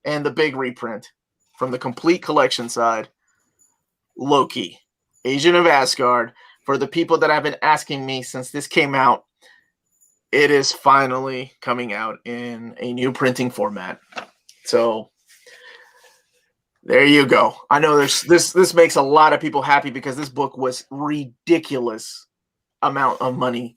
[SPEAKER 1] And the big reprint from the complete collection side, Loki, Agent of Asgard. For the people that have been asking me since this came out, it is finally coming out in a new printing format. So there you go. I know this makes a lot of people happy because this book was ridiculous amount of money,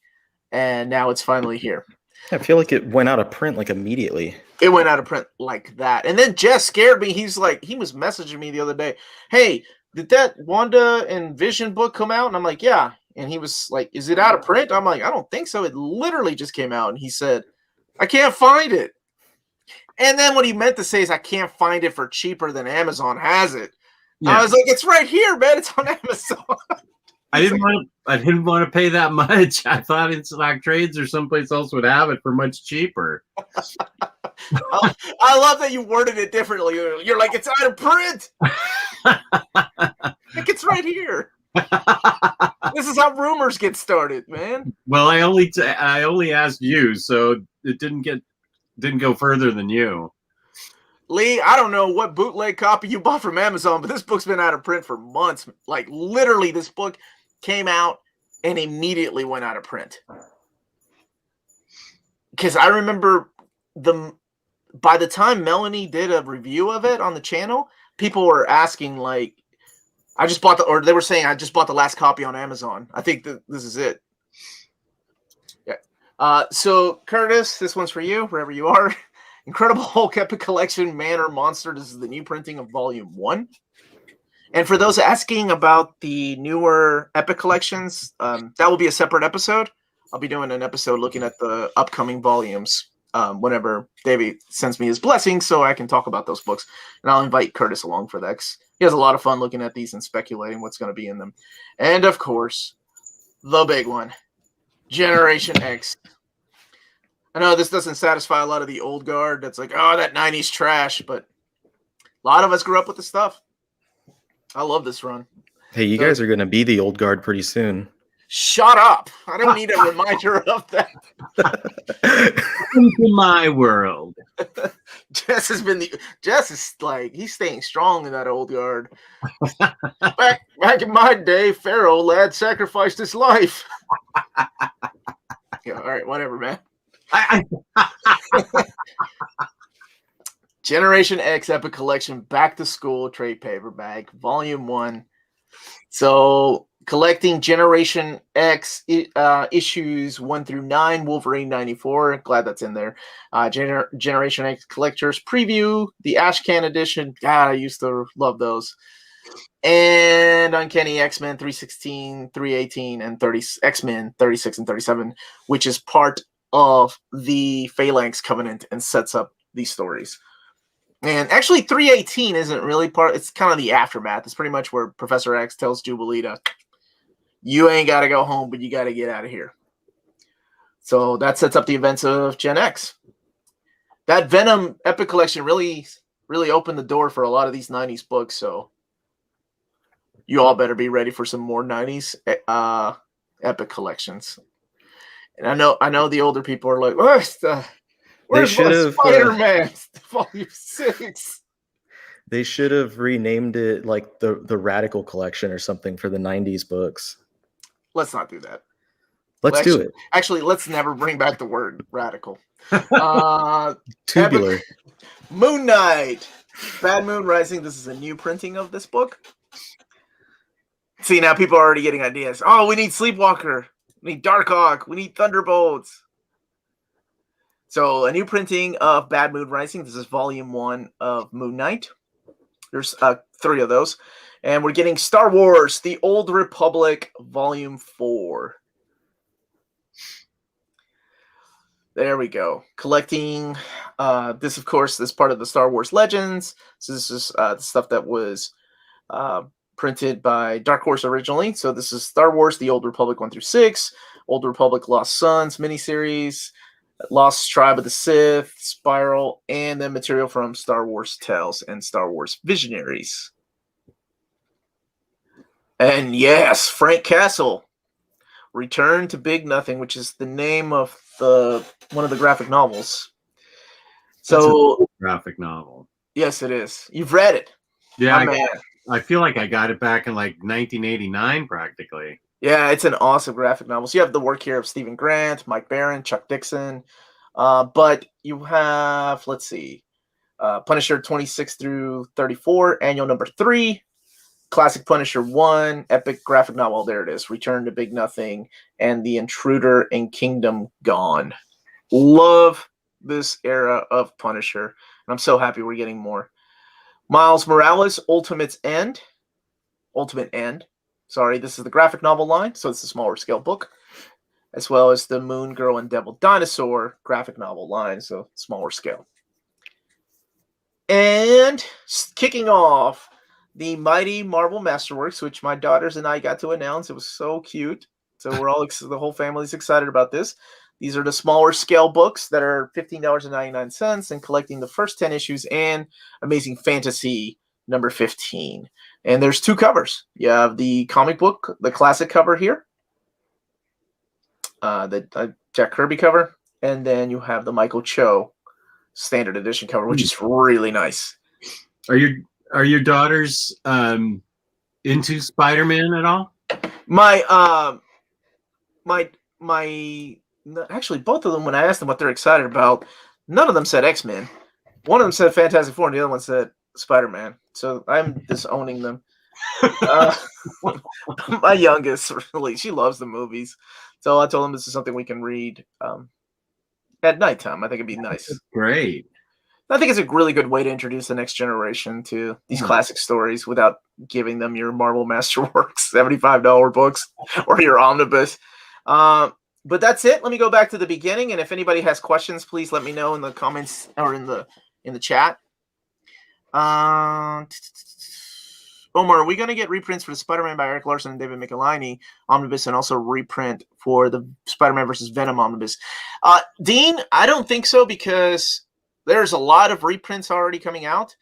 [SPEAKER 1] and now it's finally here.
[SPEAKER 3] I feel like it went out of print immediately.
[SPEAKER 1] It went out of print like that. And then Jess scared me. He was messaging me the other day. Hey, did that Wanda and Vision book come out? And I'm like, yeah. And he was like, is it out of print? I'm like, I don't think so. It literally just came out. And he said, I can't find it. And then what he meant to say is I can't find it for cheaper than Amazon has it. Yeah. I was like, it's right here, man. It's on Amazon.
[SPEAKER 2] I didn't want to pay that much. I thought In-Stock Trades or someplace else would have it for much cheaper.
[SPEAKER 1] I love that you worded it differently. You're like, it's out of print. Like, it's right here. This is how rumors get started, man.
[SPEAKER 2] Well, I only asked you, so it didn't go further than you.
[SPEAKER 1] Lee, I don't know what bootleg copy you bought from Amazon, but this book's been out of print for months. Like, literally, this book came out and immediately went out of print. Because I remember by the time Melanie did a review of it on the channel, people were asking, like, they were saying, I just bought the last copy on Amazon. I think that this is it. Yeah. So, Curtis, this one's for you, wherever you are. Incredible Hulk Epic Collection, Man or Monster. This is the new printing of Volume 1. And for those asking about the newer Epic Collections, that will be a separate episode. I'll be doing an episode looking at the upcoming volumes whenever Davey sends me his blessing so I can talk about those books. And I'll invite Curtis along for that. He has a lot of fun looking at these and speculating what's going to be in them. And, of course, the big one, Generation X. I know this doesn't satisfy a lot of the old guard that's like, oh, that 90s trash, but a lot of us grew up with the stuff. I love this run.
[SPEAKER 3] Hey, you guys are going to be the old guard pretty soon.
[SPEAKER 1] Shut up! I don't need a reminder of that.
[SPEAKER 2] Into my world.
[SPEAKER 1] Jess is like, he's staying strong in that old yard. back in my day, Pharaoh lad sacrificed his life. Yeah, all right, whatever, man. Generation X Epic Collection Back to School trade paperback, Volume 1. So, collecting Generation X issues 1 through 9, Wolverine 94. Glad that's in there. Generation X Collectors Preview, the Ashcan edition. God, I used to love those. And Uncanny X-Men 316, 318, and X-Men 36 and 37, which is part of the Phalanx Covenant and sets up these stories. And actually, 318 isn't really part. It's kind of the aftermath. It's pretty much where Professor X tells Jubilee to, you ain't got to go home, but you got to get out of here. So that sets up the events of Gen X. That Venom Epic Collection really opened the door for a lot of these 90s books. So you all better be ready for some more 90s Epic collections. And I know the older people are like, where's Spider-Man Volume 6?
[SPEAKER 3] They should have renamed it like the Radical Collection or something for the 90s books.
[SPEAKER 1] Let's not do that.
[SPEAKER 3] Let's do it.
[SPEAKER 1] Actually, let's never bring back the word radical.
[SPEAKER 3] Tubular.
[SPEAKER 1] Moon Knight. Bad Moon Rising. This is a new printing of this book. See, now people are already getting ideas. Oh, we need Sleepwalker. We need Darkhawk. We need Thunderbolts. So, a new printing of Bad Moon Rising. This is Volume 1 of Moon Knight. There's 3 of those. And we're getting Star Wars, The Old Republic, Volume 4. There we go. Collecting this, of course, is part of the Star Wars Legends. So this is the stuff that was printed by Dark Horse originally. So this is Star Wars, The Old Republic 1 through 6, Old Republic Lost Sons miniseries, Lost Tribe of the Sith, Spiral, and then material from Star Wars Tales and Star Wars Visionaries. And yes, Frank Castle, Return to Big Nothing, which is the name of one of the graphic novels. So
[SPEAKER 2] graphic novel.
[SPEAKER 1] Yes, it is. You've read it.
[SPEAKER 2] Yeah, I feel like I got it back in like 1989 practically.
[SPEAKER 1] Yeah, it's an awesome graphic novel. So you have the work here of Stephen Grant, Mike Barron, Chuck Dixon. But you have, let's see, Punisher 26 through 34, annual number 3, Classic Punisher 1, epic graphic novel. There it is, Return to Big Nothing, and The Intruder and Kingdom Gone. Love this era of Punisher, and I'm so happy we're getting more. Miles Morales, Ultimate End. Sorry, this is the graphic novel line, so it's a smaller scale book, as well as the Moon Girl and Devil Dinosaur graphic novel line, so smaller scale. And kicking off the mighty Marvel Masterworks, which my daughters and I got to announce. It was so cute. So we're all, the whole family's excited about this. These are the smaller scale books that are $15.99 and collecting the first 10 issues and Amazing Fantasy number 15. And there's 2 covers. You have the comic book, the classic cover here, the Jack Kirby cover, and then you have the Michael Cho standard edition cover, which is really nice.
[SPEAKER 2] Are your daughters into Spider-Man at all?
[SPEAKER 1] Actually, both of them, when I asked them what they're excited about, none of them said X-Men. One of them said Fantastic Four, and the other one said Spider-Man. So I'm disowning them. My youngest, really, she loves the movies. So I told them this is something we can read at nighttime. I think it'd be nice.
[SPEAKER 2] That's great.
[SPEAKER 1] I think it's a really good way to introduce the next generation to these classic stories without giving them your Marvel Masterworks $75 books or your omnibus. But that's it. Let me go back to the beginning, and if anybody has questions, please let me know in the comments or in the chat. Omar, are we going to get reprints for the Spider-Man by Eric Larson and David Michelinie omnibus, and also reprint for the Spider-Man versus Venom omnibus? Dean, I don't think so, because there's a lot of reprints already coming out.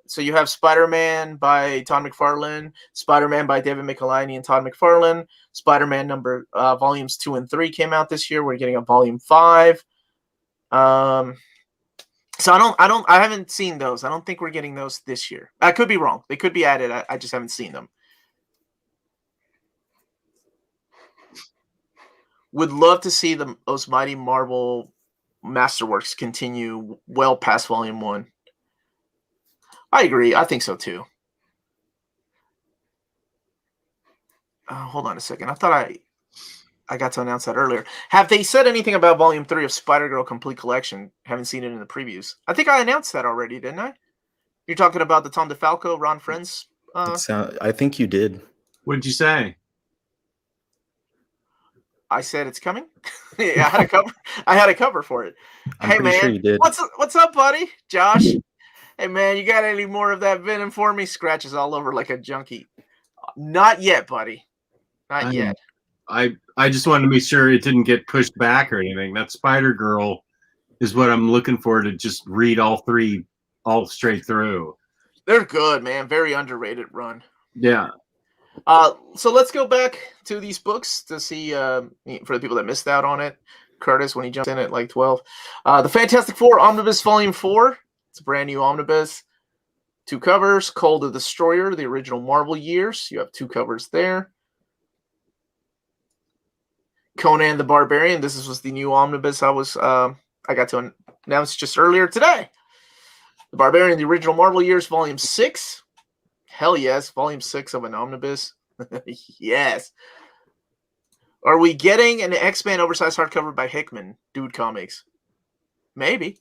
[SPEAKER 1] So you have Spider-Man by Todd McFarlane, Spider-Man by David Michelinie and Todd McFarlane. Spider-Man volumes 2 and 3 came out this year. We're getting a volume 5. So I haven't seen those. I don't think we're getting those this year. I could be wrong. They could be added. I just haven't seen them. Would love to see the most mighty Marvel Masterworks continue well past volume 1. I agree. I think so too. Hold on a second. I thought I got to announce that earlier. Have they said anything about volume 3 of Spider-Girl Complete Collection? Haven't seen it in the previews. I think I announced that already, didn't I? You're talking about the Tom DeFalco, Ron Friends?
[SPEAKER 3] I think you did.
[SPEAKER 2] What did you say?
[SPEAKER 1] I said it's coming. Yeah, I had a cover for it.
[SPEAKER 3] I'm pretty sure you did.
[SPEAKER 1] What's up, buddy? Josh. Hey man, you got any more of that venom for me? Scratches all over like a junkie. Not yet, buddy. Not yet.
[SPEAKER 2] I just wanted to be sure it didn't get pushed back or anything. That Spider-Girl is what I'm looking for, to just read all 3 all straight through.
[SPEAKER 1] They're good, man. Very underrated run.
[SPEAKER 2] Yeah.
[SPEAKER 1] So let's go back to these books to see, for the people that missed out on it, Curtis, when he jumped in at like 12. The Fantastic Four Omnibus Volume 4. It's a brand new omnibus. 2 covers. Kull the Destroyer, the original Marvel years. You have 2 covers there. Conan the Barbarian. This was the new omnibus I got to announce just earlier today. The Barbarian, the original Marvel years, Volume 6. Hell yes, Volume 6 of an omnibus. Yes. Are we getting an X-Men oversized hardcover by Hickman, Dude Comics? Maybe.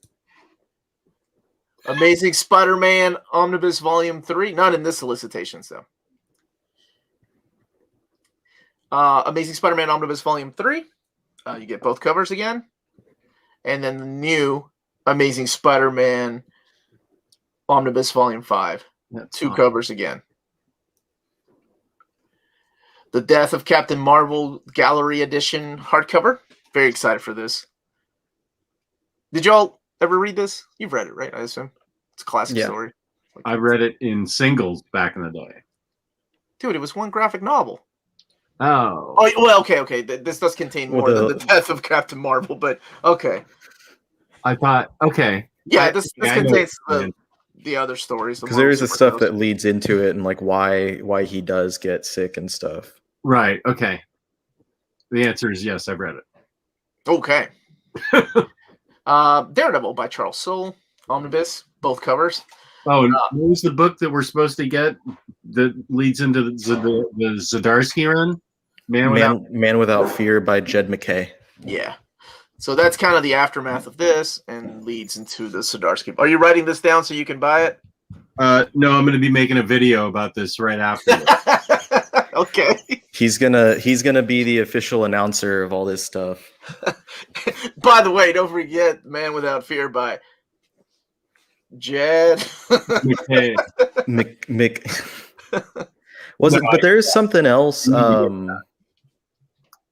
[SPEAKER 1] Amazing Spider-Man Omnibus Volume 3. Not in this solicitations, though. Amazing Spider-Man Omnibus Volume 3. You get both covers again. And then the new Amazing Spider-Man Omnibus Volume 5.
[SPEAKER 2] That's
[SPEAKER 1] 2
[SPEAKER 2] awesome.
[SPEAKER 1] covers again. The Death of Captain Marvel Gallery Edition hardcover. Very excited for this. Did y'all ever read this? You've read it, right? I assume. It's a classic story.
[SPEAKER 2] I read it in singles back in the day.
[SPEAKER 1] Dude, it was one graphic novel.
[SPEAKER 2] Oh.
[SPEAKER 1] Oh, well, okay. This does contain more than the Death of Captain Marvel, but okay.
[SPEAKER 2] I thought, okay.
[SPEAKER 1] Yeah, this contains the other stories.
[SPEAKER 3] Because there is the stuff that leads into it and like why he does get sick and stuff.
[SPEAKER 2] Right. Okay. The answer is yes. I've read it.
[SPEAKER 1] Okay. Daredevil by Charles Soule, Omnibus, both covers.
[SPEAKER 2] Oh, and what was the book that we're supposed to get that leads into the Zdarsky run?
[SPEAKER 3] Man Without Fear by Jed McKay.
[SPEAKER 1] Yeah. So that's kind of the aftermath of this and leads into the Zdarsky. Are you writing this down so you can buy it?
[SPEAKER 2] No, I'm going to be making a video about this right after this.
[SPEAKER 1] Okay.
[SPEAKER 3] He's gonna be the official announcer of all this stuff.
[SPEAKER 1] By the way, don't forget Man Without Fear by Jed
[SPEAKER 2] McKay.
[SPEAKER 3] But there is something else. No,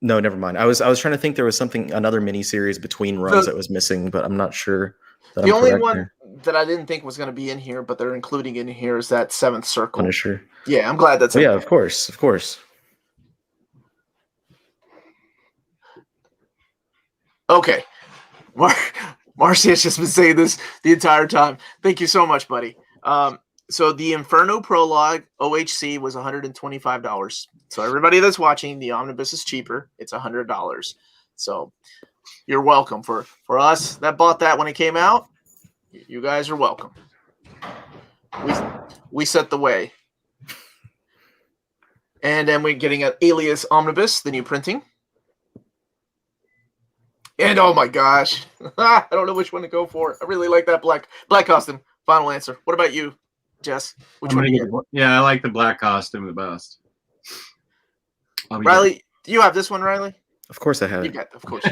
[SPEAKER 3] never mind. I was trying to think there was another mini series between runs that was missing, but I'm not sure.
[SPEAKER 1] The only one that I didn't think was going to be in here, but they're including in here, is that Seventh Circle.
[SPEAKER 3] Punisher.
[SPEAKER 1] Yeah, I'm glad that's in
[SPEAKER 3] yeah, of course.
[SPEAKER 1] Okay. Marcy has just been saying this the entire time. Thank you so much, buddy. So the Inferno Prologue OHC was $125. So everybody that's watching, the Omnibus is cheaper. It's $100. So you're welcome. For us that bought that when it came out, you guys are welcome. We set the way. And then we're getting an Alias Omnibus, the new printing. And oh my gosh, I don't know which one to go for. I really like that black costume. Final answer. What about you, Jess? Which one?
[SPEAKER 2] Yeah, I like the black costume the best.
[SPEAKER 1] Riley, do you have this one, Riley?
[SPEAKER 3] Of course I have.
[SPEAKER 1] You got, of course.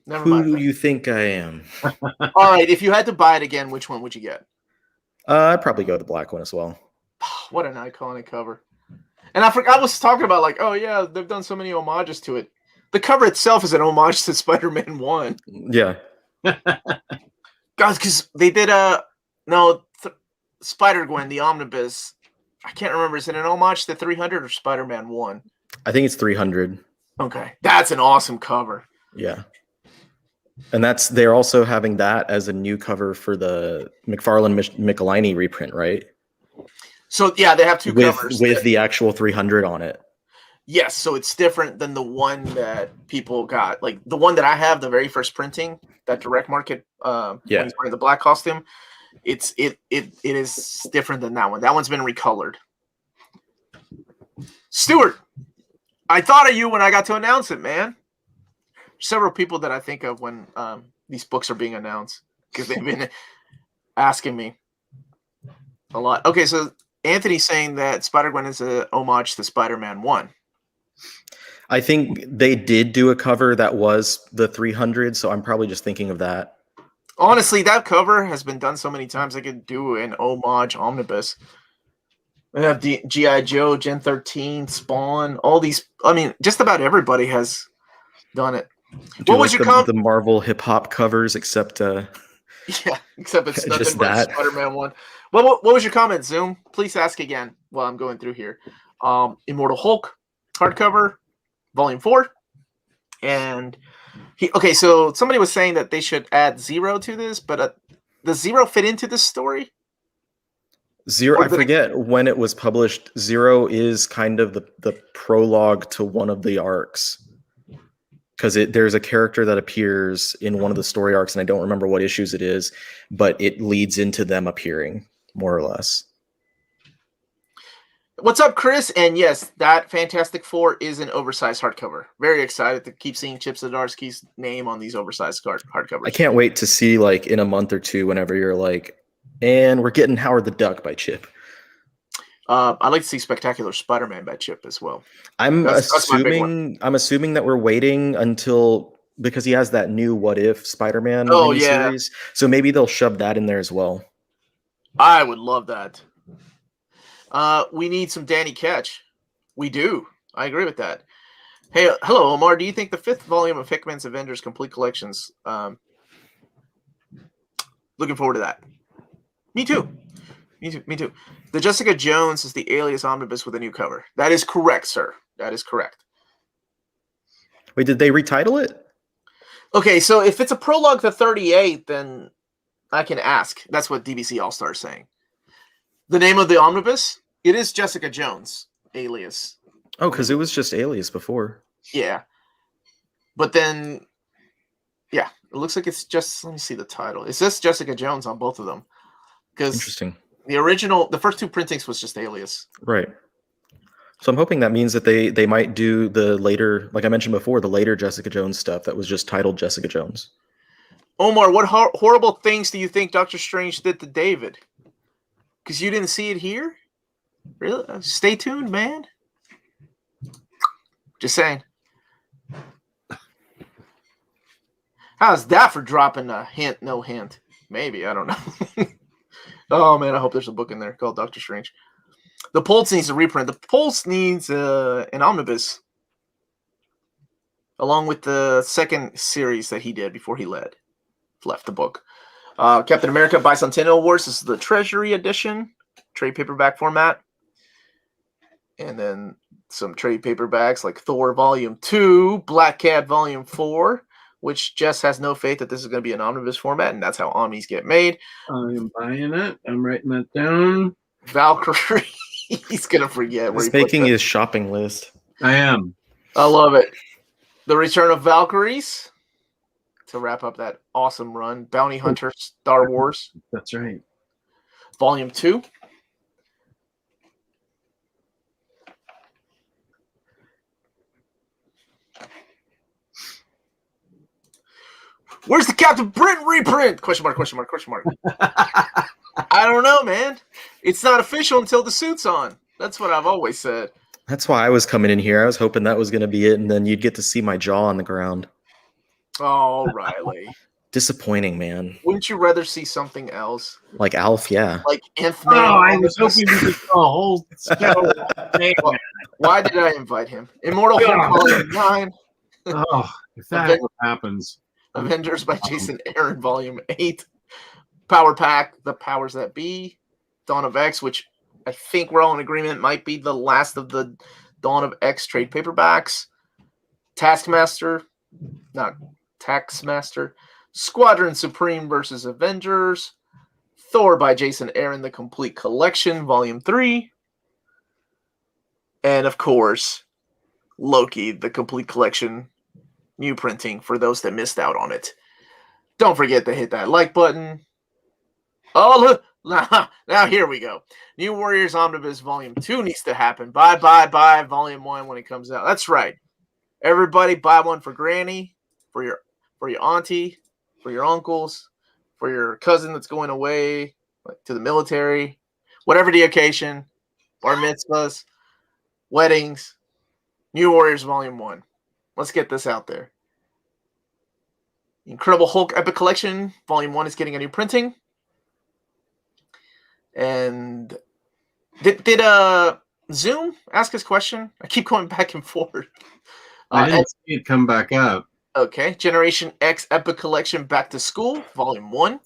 [SPEAKER 1] Never
[SPEAKER 3] Who
[SPEAKER 1] mind.
[SPEAKER 3] do you think I am?
[SPEAKER 1] All right, if you had to buy it again, which one would you get?
[SPEAKER 3] I'd probably go the black one as well.
[SPEAKER 1] What an iconic cover. And I was talking about like, oh yeah, they've done so many homages to it. The cover itself is an homage to Spider-Man 1.
[SPEAKER 3] Yeah.
[SPEAKER 1] Guys, because they did Spider-Gwen, the Omnibus, I can't remember. Is it an homage to 300 or Spider-Man 1?
[SPEAKER 3] I think it's 300.
[SPEAKER 1] Okay. That's an awesome cover.
[SPEAKER 3] Yeah. And they're also having that as a new cover for the McFarlane McFarlane reprint, right?
[SPEAKER 1] So yeah, they have two covers
[SPEAKER 3] with the actual 300 on it.
[SPEAKER 1] Yes, so it's different than the one that people got. Like the one that I have, the very first printing, that direct market when he's wearing the black costume. It is different than that one. That one's been recolored. Stuart, I thought of you when I got to announce it, man. Several people that I think of when these books are being announced because they've been asking me a lot. Okay, so Anthony's saying that Spider-Gwen is a homage to Spider-Man 1.
[SPEAKER 3] I think they did do a cover that was the 300, so I'm probably just thinking of that.
[SPEAKER 1] Honestly, that cover has been done so many times. I could do an homage omnibus. We have G.I. Joe, Gen 13, Spawn, all these. I mean, just about everybody has done it. What was your comment?
[SPEAKER 3] The Marvel hip hop covers, except
[SPEAKER 1] yeah, except it's nothing
[SPEAKER 3] just
[SPEAKER 1] but
[SPEAKER 3] that.
[SPEAKER 1] Spider-Man 1. What was your comment, Zoom? Please ask again while I'm going through here. Immortal Hulk hardcover, Volume 4, and so somebody was saying that they should add Zero to this, but does Zero fit into this story?
[SPEAKER 3] Zero, I forget when it was published. Zero is kind of the prologue to one of the arcs. Because there's a character that appears in one of the story arcs, and I don't remember what issues it is, but it leads into them appearing, more or less.
[SPEAKER 1] What's up, Chris? And yes, that Fantastic Four is an oversized hardcover. Very excited to keep seeing Chip Zdarsky's name on these oversized hardcovers.
[SPEAKER 3] I can't wait to see, like, in a month or two, whenever you're like, and we're getting Howard the Duck by Chip.
[SPEAKER 1] I'd like to see Spectacular Spider-Man by Chip as well.
[SPEAKER 3] I'm assuming that we're waiting until, because he has that new What If Spider-Man miniseries. So maybe they'll shove that in there as well.
[SPEAKER 1] I would love that. We need some Danny Ketch. We do. I agree with that. Hey, hello, Omar. Do you think the 5th volume of Hickman's Avengers Complete Collections? Looking forward to that. Me too. Me too. The Jessica Jones is the Alias Omnibus with a new cover. That is correct, sir. That is correct.
[SPEAKER 3] Wait, did they retitle it?
[SPEAKER 1] Okay, so if it's a prologue to 38, then I can ask. That's what DBC All-Star is saying. The name of the omnibus? It is Jessica Jones, Alias.
[SPEAKER 3] Oh, because it was just Alias before.
[SPEAKER 1] Yeah. But then, yeah, it looks like it's just, let me see the title. It says Jessica Jones on both of them.
[SPEAKER 3] Interesting.
[SPEAKER 1] The first 2 printings was just Alias.
[SPEAKER 3] Right. So I'm hoping that means that they might do the later, like I mentioned before, the later Jessica Jones stuff that was just titled Jessica Jones.
[SPEAKER 1] Omar, what horrible things do you think Doctor Strange did to David? Because you didn't see it here? Really? Stay tuned, man. Just saying. How's that for dropping a hint, no hint? Maybe, I don't know. Oh, man, I hope there's a book in there called Doctor Strange. The Pulse needs a reprint. The Pulse needs an omnibus. Along with the second series that he did before he left the book. Captain America Bicentennial Wars. This is the Treasury edition. Trade paperback format. And then some trade paperbacks like Thor Volume 2, Black Cat Volume 4, which Jess has no faith that this is going to be an omnibus format, and that's how omnis get made.
[SPEAKER 2] I'm buying it. I'm writing that down.
[SPEAKER 1] Valkyrie. He's going to forget where
[SPEAKER 3] he's making his shopping list.
[SPEAKER 2] I am.
[SPEAKER 1] I love it. The Return of Valkyries to wrap up that awesome run. Bounty Hunter Star Wars.
[SPEAKER 2] That's right.
[SPEAKER 1] Volume 2. Where's the Captain Britain reprint? Question mark. I don't know, man. It's not official until the suit's on. That's what I've always said.
[SPEAKER 3] That's why I was coming in here. I was hoping that was going to be it, and then you'd get to see my jaw on the ground.
[SPEAKER 1] Oh, Riley.
[SPEAKER 3] Disappointing, man.
[SPEAKER 1] Wouldn't you rather see something else?
[SPEAKER 3] Like Alf, yeah.
[SPEAKER 1] Like Nth
[SPEAKER 2] Man. Oh, I was hoping we could go a whole show.
[SPEAKER 1] Why did I invite him? Immortal Hulk Volume 9.
[SPEAKER 2] Oh, if that happens.
[SPEAKER 1] Avengers by Jason Aaron Volume 8. Power Pack, The Powers That Be. Dawn of X, which I think we're all in agreement might be the last of the Dawn of X trade paperbacks. Taskmaster, Squadron Supreme versus Avengers, Thor by Jason Aaron, the Complete Collection, Volume 3, and of course, Loki, the Complete Collection, new printing for those that missed out on it. Don't forget to hit that like button. Oh, look. Now here we go. New Warriors Omnibus Volume 2 needs to happen. Buy Volume 1 when it comes out. That's right. Everybody buy one for Granny, for your auntie, for your uncles, for your cousin that's going away to the military, whatever the occasion, bar mitzvahs, weddings. New Warriors Volume 1. Let's get this out there. Incredible Hulk Epic Collection Volume 1 is getting a new printing. And did Zoom ask his question? I keep going back and forth.
[SPEAKER 2] I didn't see it come back up.
[SPEAKER 1] Okay. Generation X Epic Collection Back to School, Volume 1.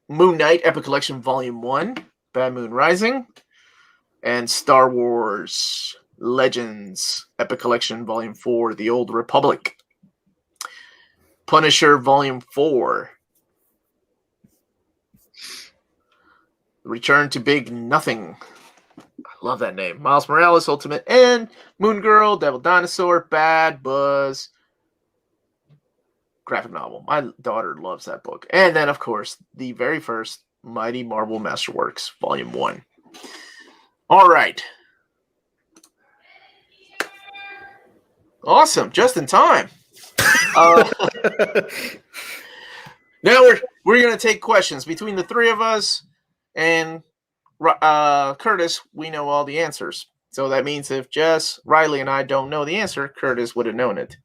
[SPEAKER 1] Moon Knight Epic Collection, Volume 1. Bad Moon Rising. And Star Wars Legends Epic Collection, Volume 4, The Old Republic. Punisher, Volume 4. Return to Big Nothing. I love that name. Miles Morales, Ultimate End, Moon Girl, Devil Dinosaur, Bad Buzz. Graphic novel. My daughter loves that book. And then, of course, the very first Mighty Marvel Masterworks, Volume 1. All right. Awesome. Just in time. Now we're going to take questions between the three of us. And Curtis, we know all the answers. So that means if Jess, Riley, and I don't know the answer, Curtis would have known it.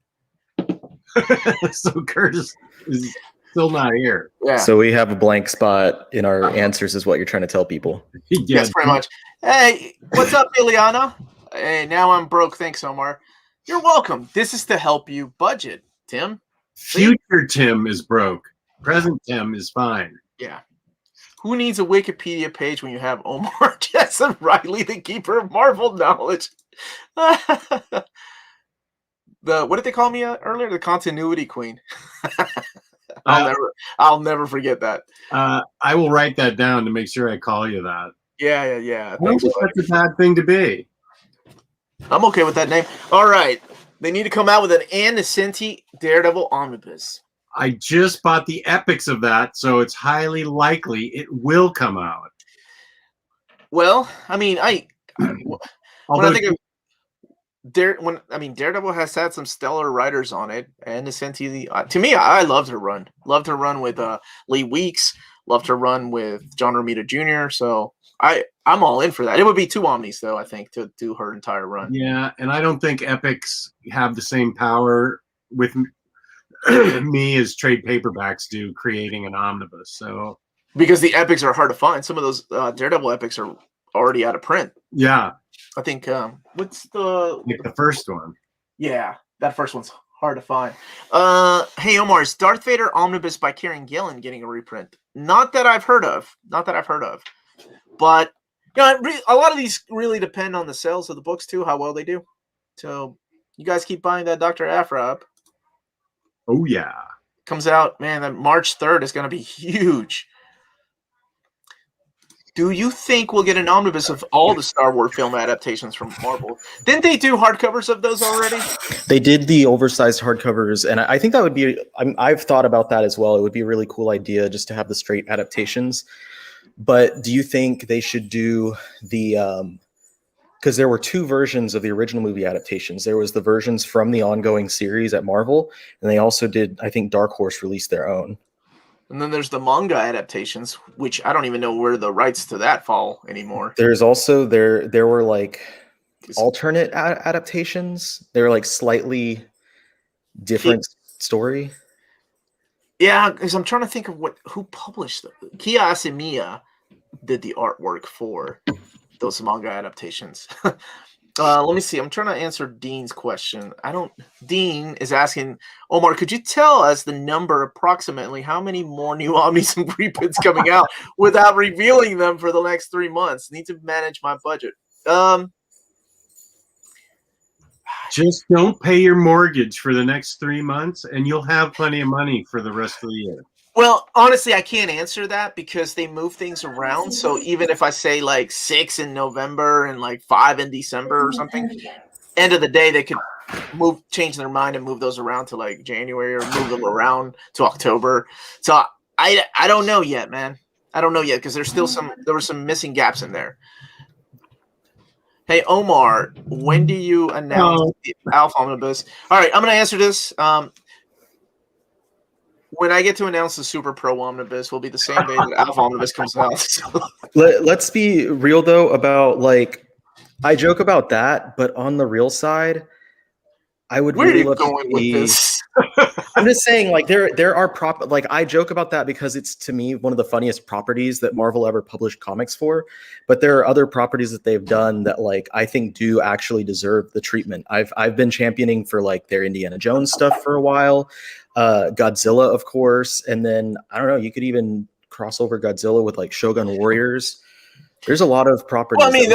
[SPEAKER 2] So Curtis is still not here.
[SPEAKER 1] Yeah.
[SPEAKER 3] So we have a blank spot in our answers is what you're trying to tell people.
[SPEAKER 1] Yes, pretty much. Hey, what's up, Ileana? Hey, now I'm broke. Thanks, Omar. You're welcome. This is to help you budget, Tim.
[SPEAKER 2] Future Tim is broke. Present Tim is fine.
[SPEAKER 1] Yeah. Who needs a Wikipedia page when you have Omar, Jess, and Riley, the keeper of Marvel knowledge? What did they call me earlier? The continuity queen. I'll never forget that.
[SPEAKER 2] I will write that down to make sure I call you that.
[SPEAKER 1] Yeah.
[SPEAKER 2] I don't think that's a bad thing to be.
[SPEAKER 1] I'm okay with that name. All right. They need to come out with an Anacenti Daredevil Omnibus.
[SPEAKER 2] I just bought the epics of that, so it's highly likely it will come out.
[SPEAKER 1] Well, I mean, when I think of Daredevil has had some stellar writers on it, and Anacenti, to me, I loved her run. Loved her run with Lee Weeks. Loved her run with John Romita Jr. So I'm all in for that. It would be 2 Omnis, though, I think, to do her entire run.
[SPEAKER 2] Yeah, and I don't think epics have the same power with me as trade paperbacks do creating an omnibus. So
[SPEAKER 1] because the epics are hard to find. Some of those Daredevil epics are already out of print.
[SPEAKER 2] Yeah.
[SPEAKER 1] I think what's the
[SPEAKER 2] first one?
[SPEAKER 1] Yeah, that first one's hard to find. Hey Omar, is Darth Vader Omnibus by Kieran Gillen getting a reprint? Not that I've heard of. But a lot of these really depend on the sales of the books too, how well they do. So you guys keep buying that Dr. Aphra up.
[SPEAKER 2] Oh yeah.
[SPEAKER 1] Comes out, man, that March 3rd is going to be huge. Do you think we'll get an omnibus of all the Star Wars film adaptations from Marvel? Didn't they do hardcovers of those already?
[SPEAKER 3] They did the oversized hardcovers, and I think that would be, I've thought about that as well. It would be a really cool idea just to have the straight adaptations. But do you think they should do the, because there were 2 versions of the original movie adaptations. There was the versions from the ongoing series at Marvel, and they also did, I think Dark Horse released their own.
[SPEAKER 1] And then there's the manga adaptations, which I don't even know where the rights to that fall anymore.
[SPEAKER 3] There's also, there were like alternate adaptations. They were like slightly different story.
[SPEAKER 1] Yeah, because I'm trying to think of who published them. Kia Asemiya did the artwork for those manga adaptations. Let me see. I'm trying to answer Dean's question. Dean is asking, Omar, could you tell us the number approximately how many more new Omnis and reprints coming out without revealing them for the next 3 months? Need to manage my budget.
[SPEAKER 2] Just don't pay your mortgage for the next 3 months, and you'll have plenty of money for the rest of the year.
[SPEAKER 1] Well, honestly, I can't answer that because they move things around. So even if I say like 6 in November and like 5 in December or something, end of the day, they could change their mind and move those around to like January or move them around to October. So I don't know yet, man. I don't know yet because there were some missing gaps in there. Hey, Omar, when do you announce the Alpha Omnibus? All right, I'm going to answer this. When I get to announce the Super Pro Omnibus, will be the same day that Alpha Omnibus comes out. So.
[SPEAKER 3] Let's be real, though, about, like, I joke about that, but on the real side, I would really love to see... with this? I'm just saying, like, there are like, I joke about that because it's, to me, one of the funniest properties that Marvel ever published comics for. But there are other properties that they've done that, like, I think do actually deserve the treatment. I've been championing for, like, their Indiana Jones stuff for a while. Godzilla, of course. And then, I don't know, you could even cross over Godzilla with, like, Shogun Warriors. There's a lot of properties.
[SPEAKER 1] Well, I mean,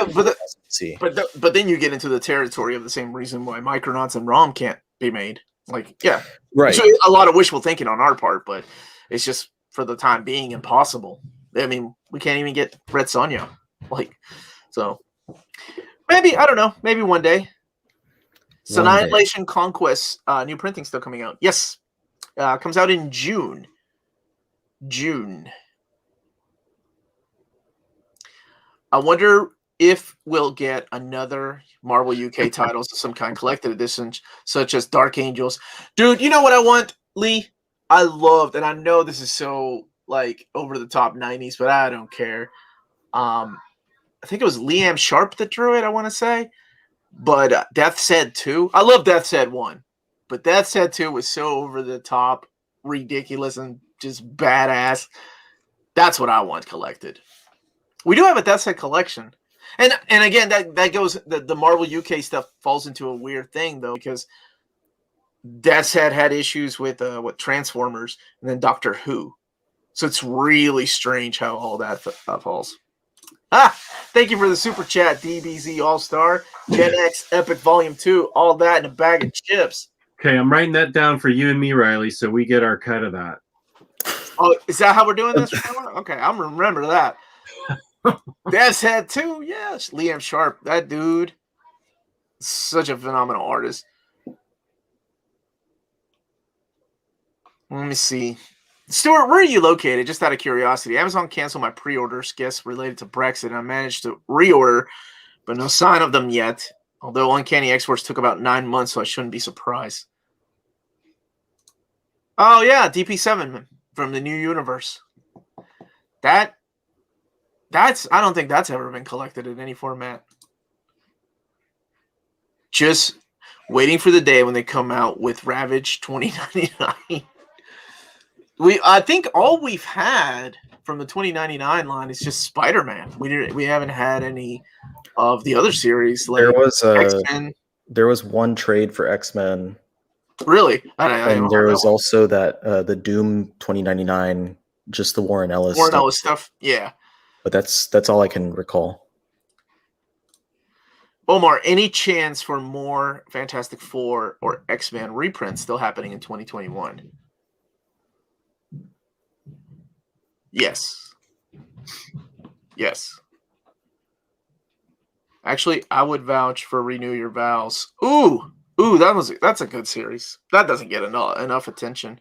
[SPEAKER 1] but then you get into the territory of the same reason why Micronauts and ROM can't be made. Like, yeah,
[SPEAKER 3] right.
[SPEAKER 1] So a lot of wishful thinking on our part, but it's just for the time being impossible. I mean, we can't even get Red Sonja. Like, so maybe, I don't know, maybe one day. Annihilation Conquest, new printing still coming out. Yes, comes out in June. I wonder if we'll get another Marvel UK titles of some kind, collected editions, such as Dark Angels. Dude, you know what I want, Lee? I loved, and I know this is so, like, over the top 90s, but I don't care. I think it was Liam Sharp that drew it, I want to say. But Death's Head 2, I love Death's Head 1, but Death's Head 2 was so over the top, ridiculous, and just badass. That's what I want collected. We do have a Death's Head collection. And again, that goes, the Marvel UK stuff falls into a weird thing, though, because Death's Head had issues with Transformers and then Doctor Who. So it's really strange how all that falls. Thank you for the super chat, DBZ All-Star, Gen X Epic Volume 2, all that in a bag of chips.
[SPEAKER 2] Okay, I'm writing that down for you and me, Riley, so we get our cut of that.
[SPEAKER 1] Oh, is that how we're doing this? Okay, I'm going to remember that. Death's Head 2, yes. Liam Sharp, that dude, such a phenomenal artist. Let me see. Stuart, where are you located? Just out of curiosity. Amazon canceled my pre-orders, guess related to Brexit. I managed to reorder, but no sign of them yet. Although Uncanny Exports took about 9 months, so I shouldn't be surprised. Oh, yeah, DP7 from the New Universe. That's I don't think that's ever been collected in any format. Just waiting for the day when they come out with Ravage 2099. I think all we've had from the 2099 line is just Spider-Man. We haven't had any of the other series. Like X-Men.
[SPEAKER 3] There was one trade for X-Men.
[SPEAKER 1] Really?
[SPEAKER 3] And there was also that the Doom 2099, just the Warren Ellis
[SPEAKER 1] stuff. Yeah.
[SPEAKER 3] But that's all I can recall.
[SPEAKER 1] Omar, any chance for more Fantastic Four or X-Men reprints still happening in 2021? Yes. Actually, I would vouch for Renew Your Vows. Ooh, that's a good series. That doesn't get enough attention.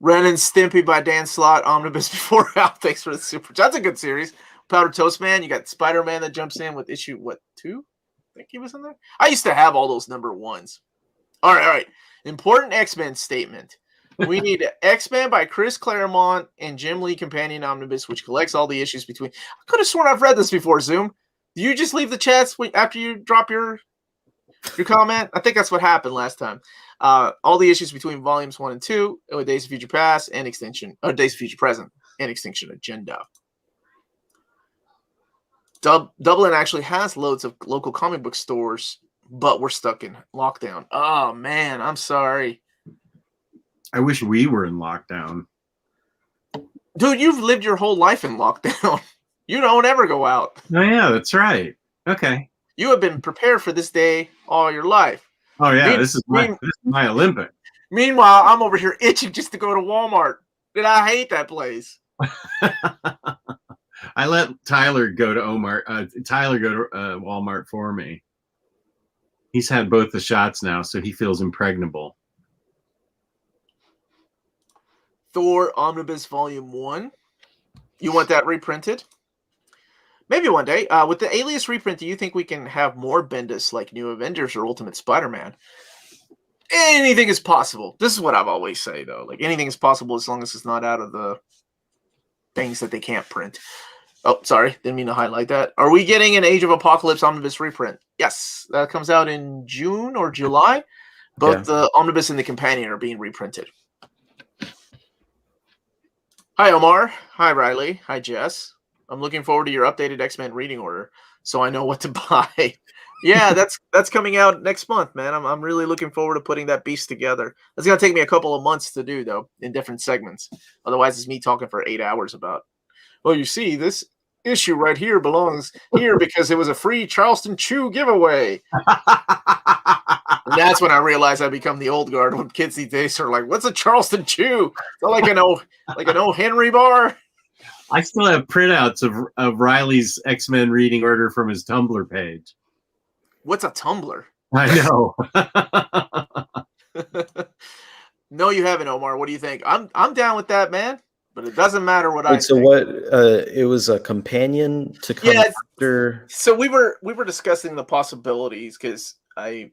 [SPEAKER 1] Ren and Stimpy by Dan Slott, Omnibus before out. Thanks for the super. That's a good series. Powder Toast Man. You got Spider-Man that jumps in with issue 2? I think he was in there. I used to have all those number 1s. All right. Important X-Men statement. We need X-Men by Chris Claremont and Jim Lee Companion Omnibus, which collects all the issues between. I could have sworn I've read this before, Zoom. Do you just leave the chats after you drop your comment? I think that's what happened last time. All the issues between volumes 1 and 2, with Days of Future Past and Days of Future Present and Extinction Agenda. Dublin actually has loads of local comic book stores, but we're stuck in lockdown. Oh man, I'm sorry.
[SPEAKER 2] I wish we were in lockdown.
[SPEAKER 1] Dude, you've lived your whole life in lockdown. You don't ever go out.
[SPEAKER 2] Oh yeah, that's right. Okay.
[SPEAKER 1] You have been prepared for this day all your life.
[SPEAKER 2] Oh yeah, this is my Olympic.
[SPEAKER 1] Meanwhile, I'm over here itching just to go to Walmart. And I hate that place.
[SPEAKER 2] I let Tyler go to Walmart for me. He's had both the shots now, so he feels impregnable.
[SPEAKER 1] Thor Omnibus Volume 1. You want that reprinted? Maybe one day. With the Alias reprint, do you think we can have more Bendis like New Avengers or Ultimate Spider-Man? Anything is possible. This is what I've always say, though. Like, anything is possible as long as it's not out of the things that they can't print. Oh, sorry. Didn't mean to highlight that. Are we getting an Age of Apocalypse Omnibus reprint? Yes. That comes out in June or July. Both the Omnibus and the Companion are being reprinted. Hi, Omar. Hi, Riley. Hi, Jess. I'm looking forward to your updated X-Men reading order so I know what to buy. Yeah, that's coming out next month, man. I'm really looking forward to putting that beast together. It's going to take me a couple of months to do, though, in different segments. Otherwise, it's me talking for 8 hours about, well, you see, this issue right here belongs here because it was a free Charleston Chew giveaway. And that's when I realized I become the old guard when kids these days are like, what's a Charleston Chew? Is that like an O. Henry bar?
[SPEAKER 2] I still have printouts of Riley's X-Men reading order from his Tumblr page.
[SPEAKER 1] What's a Tumblr?
[SPEAKER 2] I know.
[SPEAKER 1] No, you haven't, Omar. What do you think? I'm down with that, man. But it doesn't matter what I
[SPEAKER 3] so
[SPEAKER 1] think.
[SPEAKER 3] what? It was a companion to come after.
[SPEAKER 1] So we were discussing the possibilities because I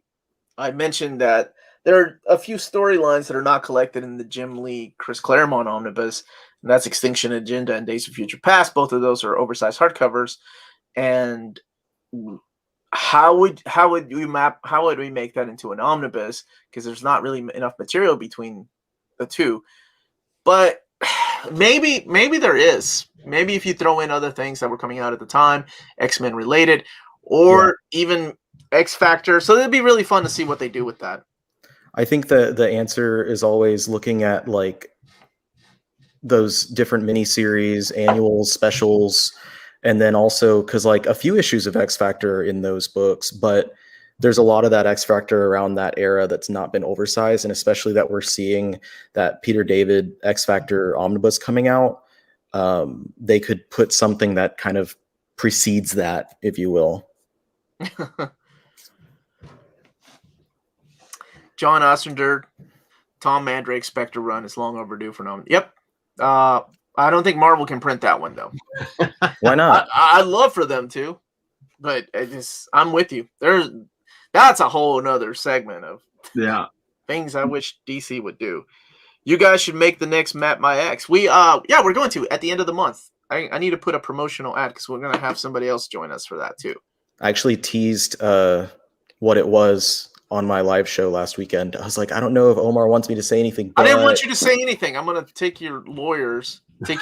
[SPEAKER 1] mentioned that there are a few storylines that are not collected in the Jim Lee Chris Claremont omnibus, and that's Extinction Agenda and Days of Future Past. Both of those are oversized hardcovers, and how would we make that into an omnibus? Because there's not really enough material between the two. But maybe there is. Maybe if you throw in other things that were coming out at the time, X-Men related, or even X Factor. So it'd be really fun to see what they do with that.
[SPEAKER 3] I think the answer is always looking at like those different miniseries, annuals, specials, and then also because like a few issues of X Factor in those books, but there's a lot of that X Factor around that era that's not been oversized, and especially that we're seeing that Peter David X Factor omnibus coming out. They could put something that kind of precedes that, if you will.
[SPEAKER 1] John Ostrander, Tom Mandrake Spectre run is long overdue for nom. Yep. I don't think Marvel can print that one though.
[SPEAKER 3] Why not?
[SPEAKER 1] I'd love for them to, but I'm with you. That's a whole nother segment of things I wish DC would do. You guys should make the next Map My X. We're going to at the end of the month. I need to put a promotional ad because we're gonna have somebody else join us for that too.
[SPEAKER 3] I actually teased what it was on my live show last weekend. I was like, I don't know if Omar wants me to say anything. But...
[SPEAKER 1] I didn't want you to say anything. I'm gonna take you to the lawyers. They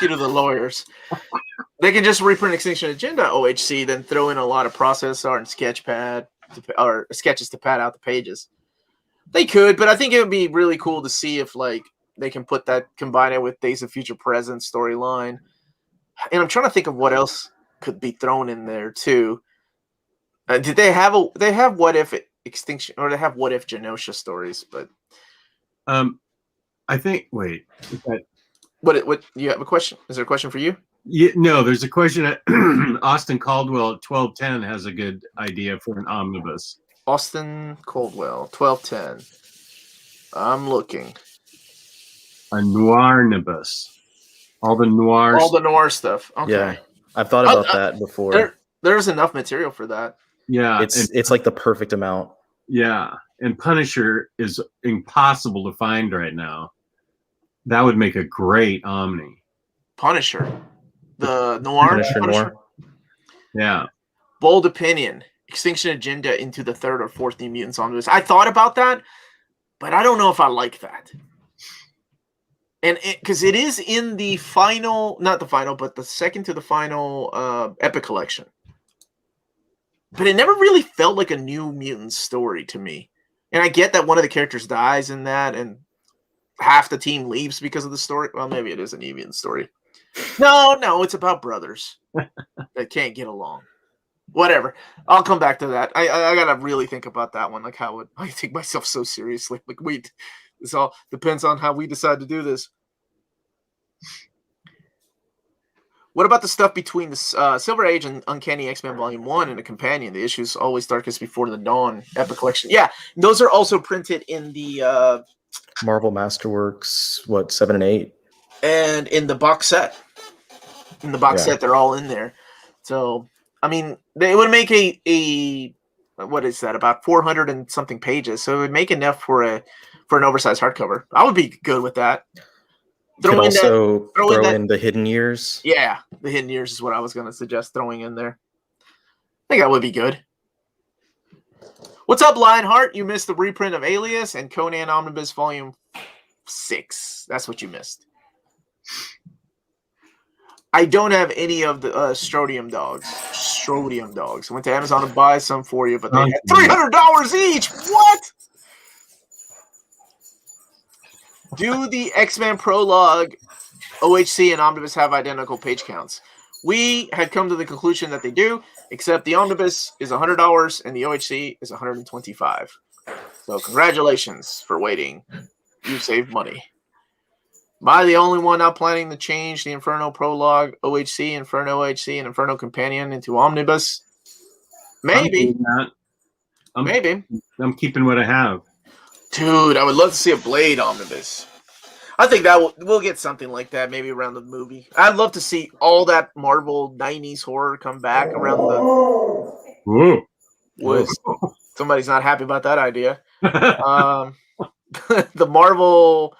[SPEAKER 1] can just reprint Extinction Agenda OHC, then throw in a lot of process art and sketchpad or sketches to pad out the pages. They could, but I think it would be really cool to see if like they can combine it with Days of Future Present storyline. And I'm trying to think of what else could be thrown in there too. Did they have What If Extinction, or they have What If Genosha stories? But
[SPEAKER 2] I think. Wait.
[SPEAKER 1] What you have a question? Is there a question for you?
[SPEAKER 2] Yeah, no, there's a question. Austin Caldwell at 1210 has a good idea for an omnibus.
[SPEAKER 1] Austin Caldwell, 1210. I'm looking.
[SPEAKER 2] A noirnibus. All the noir
[SPEAKER 1] stuff. Okay.
[SPEAKER 3] Yeah, I've thought about that before.
[SPEAKER 1] There's enough material for that.
[SPEAKER 2] Yeah,
[SPEAKER 3] it's like the perfect amount.
[SPEAKER 2] Yeah, and Punisher is impossible to find right now. That would make a great Omni.
[SPEAKER 1] Punisher. The noir?
[SPEAKER 3] Punisher.
[SPEAKER 2] Yeah.
[SPEAKER 1] Bold opinion. Extinction Agenda into the third or fourth New Mutants omnibus. I thought about that, but I don't know if I like that. And because it is in the final, not the final, but the second to the final Epic collection. but it never really felt like a New Mutants story to me. And I get that one of the characters dies in that, and half the team leaves because of the story. Well, maybe it is a New Mutants story. No, it's about brothers that can't get along. Whatever. I'll come back to that. I gotta really think about that one. Like, how would I take myself so seriously? Like, wait, this all depends on how we decide to do this. What about the stuff between the Silver Age and Uncanny X-Men Volume 1 and a companion? The issues Always Darkest Before the Dawn Epic Collection. Yeah, those are also printed in the
[SPEAKER 3] Marvel Masterworks, 7 and 8?
[SPEAKER 1] And in the box set. In the box set, they're all in there. So, I mean, they would make a what is that? About 400 and something pages. So it would make enough for an oversized hardcover. I would be good with that.
[SPEAKER 3] Throw in the Hidden Years.
[SPEAKER 1] Yeah, the Hidden Years is what I was going to suggest throwing in there. I think that would be good. What's up, Lionheart? You missed the reprint of Alias and Conan Omnibus Volume 6. That's what you missed. I don't have any of the Strodium dogs. I went to Amazon to buy some for you, but they had $300 each. What? Do the X-Men Prologue, OHC, and Omnibus have identical page counts? We had come to the conclusion that they do, except the Omnibus is $100 and the OHC is $125. So congratulations for waiting. You saved money. Am I the only one not planning to change the Inferno Prologue, OHC, Inferno OHC, and Inferno Companion into Omnibus? Maybe.
[SPEAKER 2] Maybe. I'm keeping what I have.
[SPEAKER 1] Dude, I would love to see a Blade Omnibus. I think that we'll get something like that maybe around the movie. I'd love to see all that Marvel 90s horror come back around the... Whoa. Somebody's not happy about that idea. The Marvel...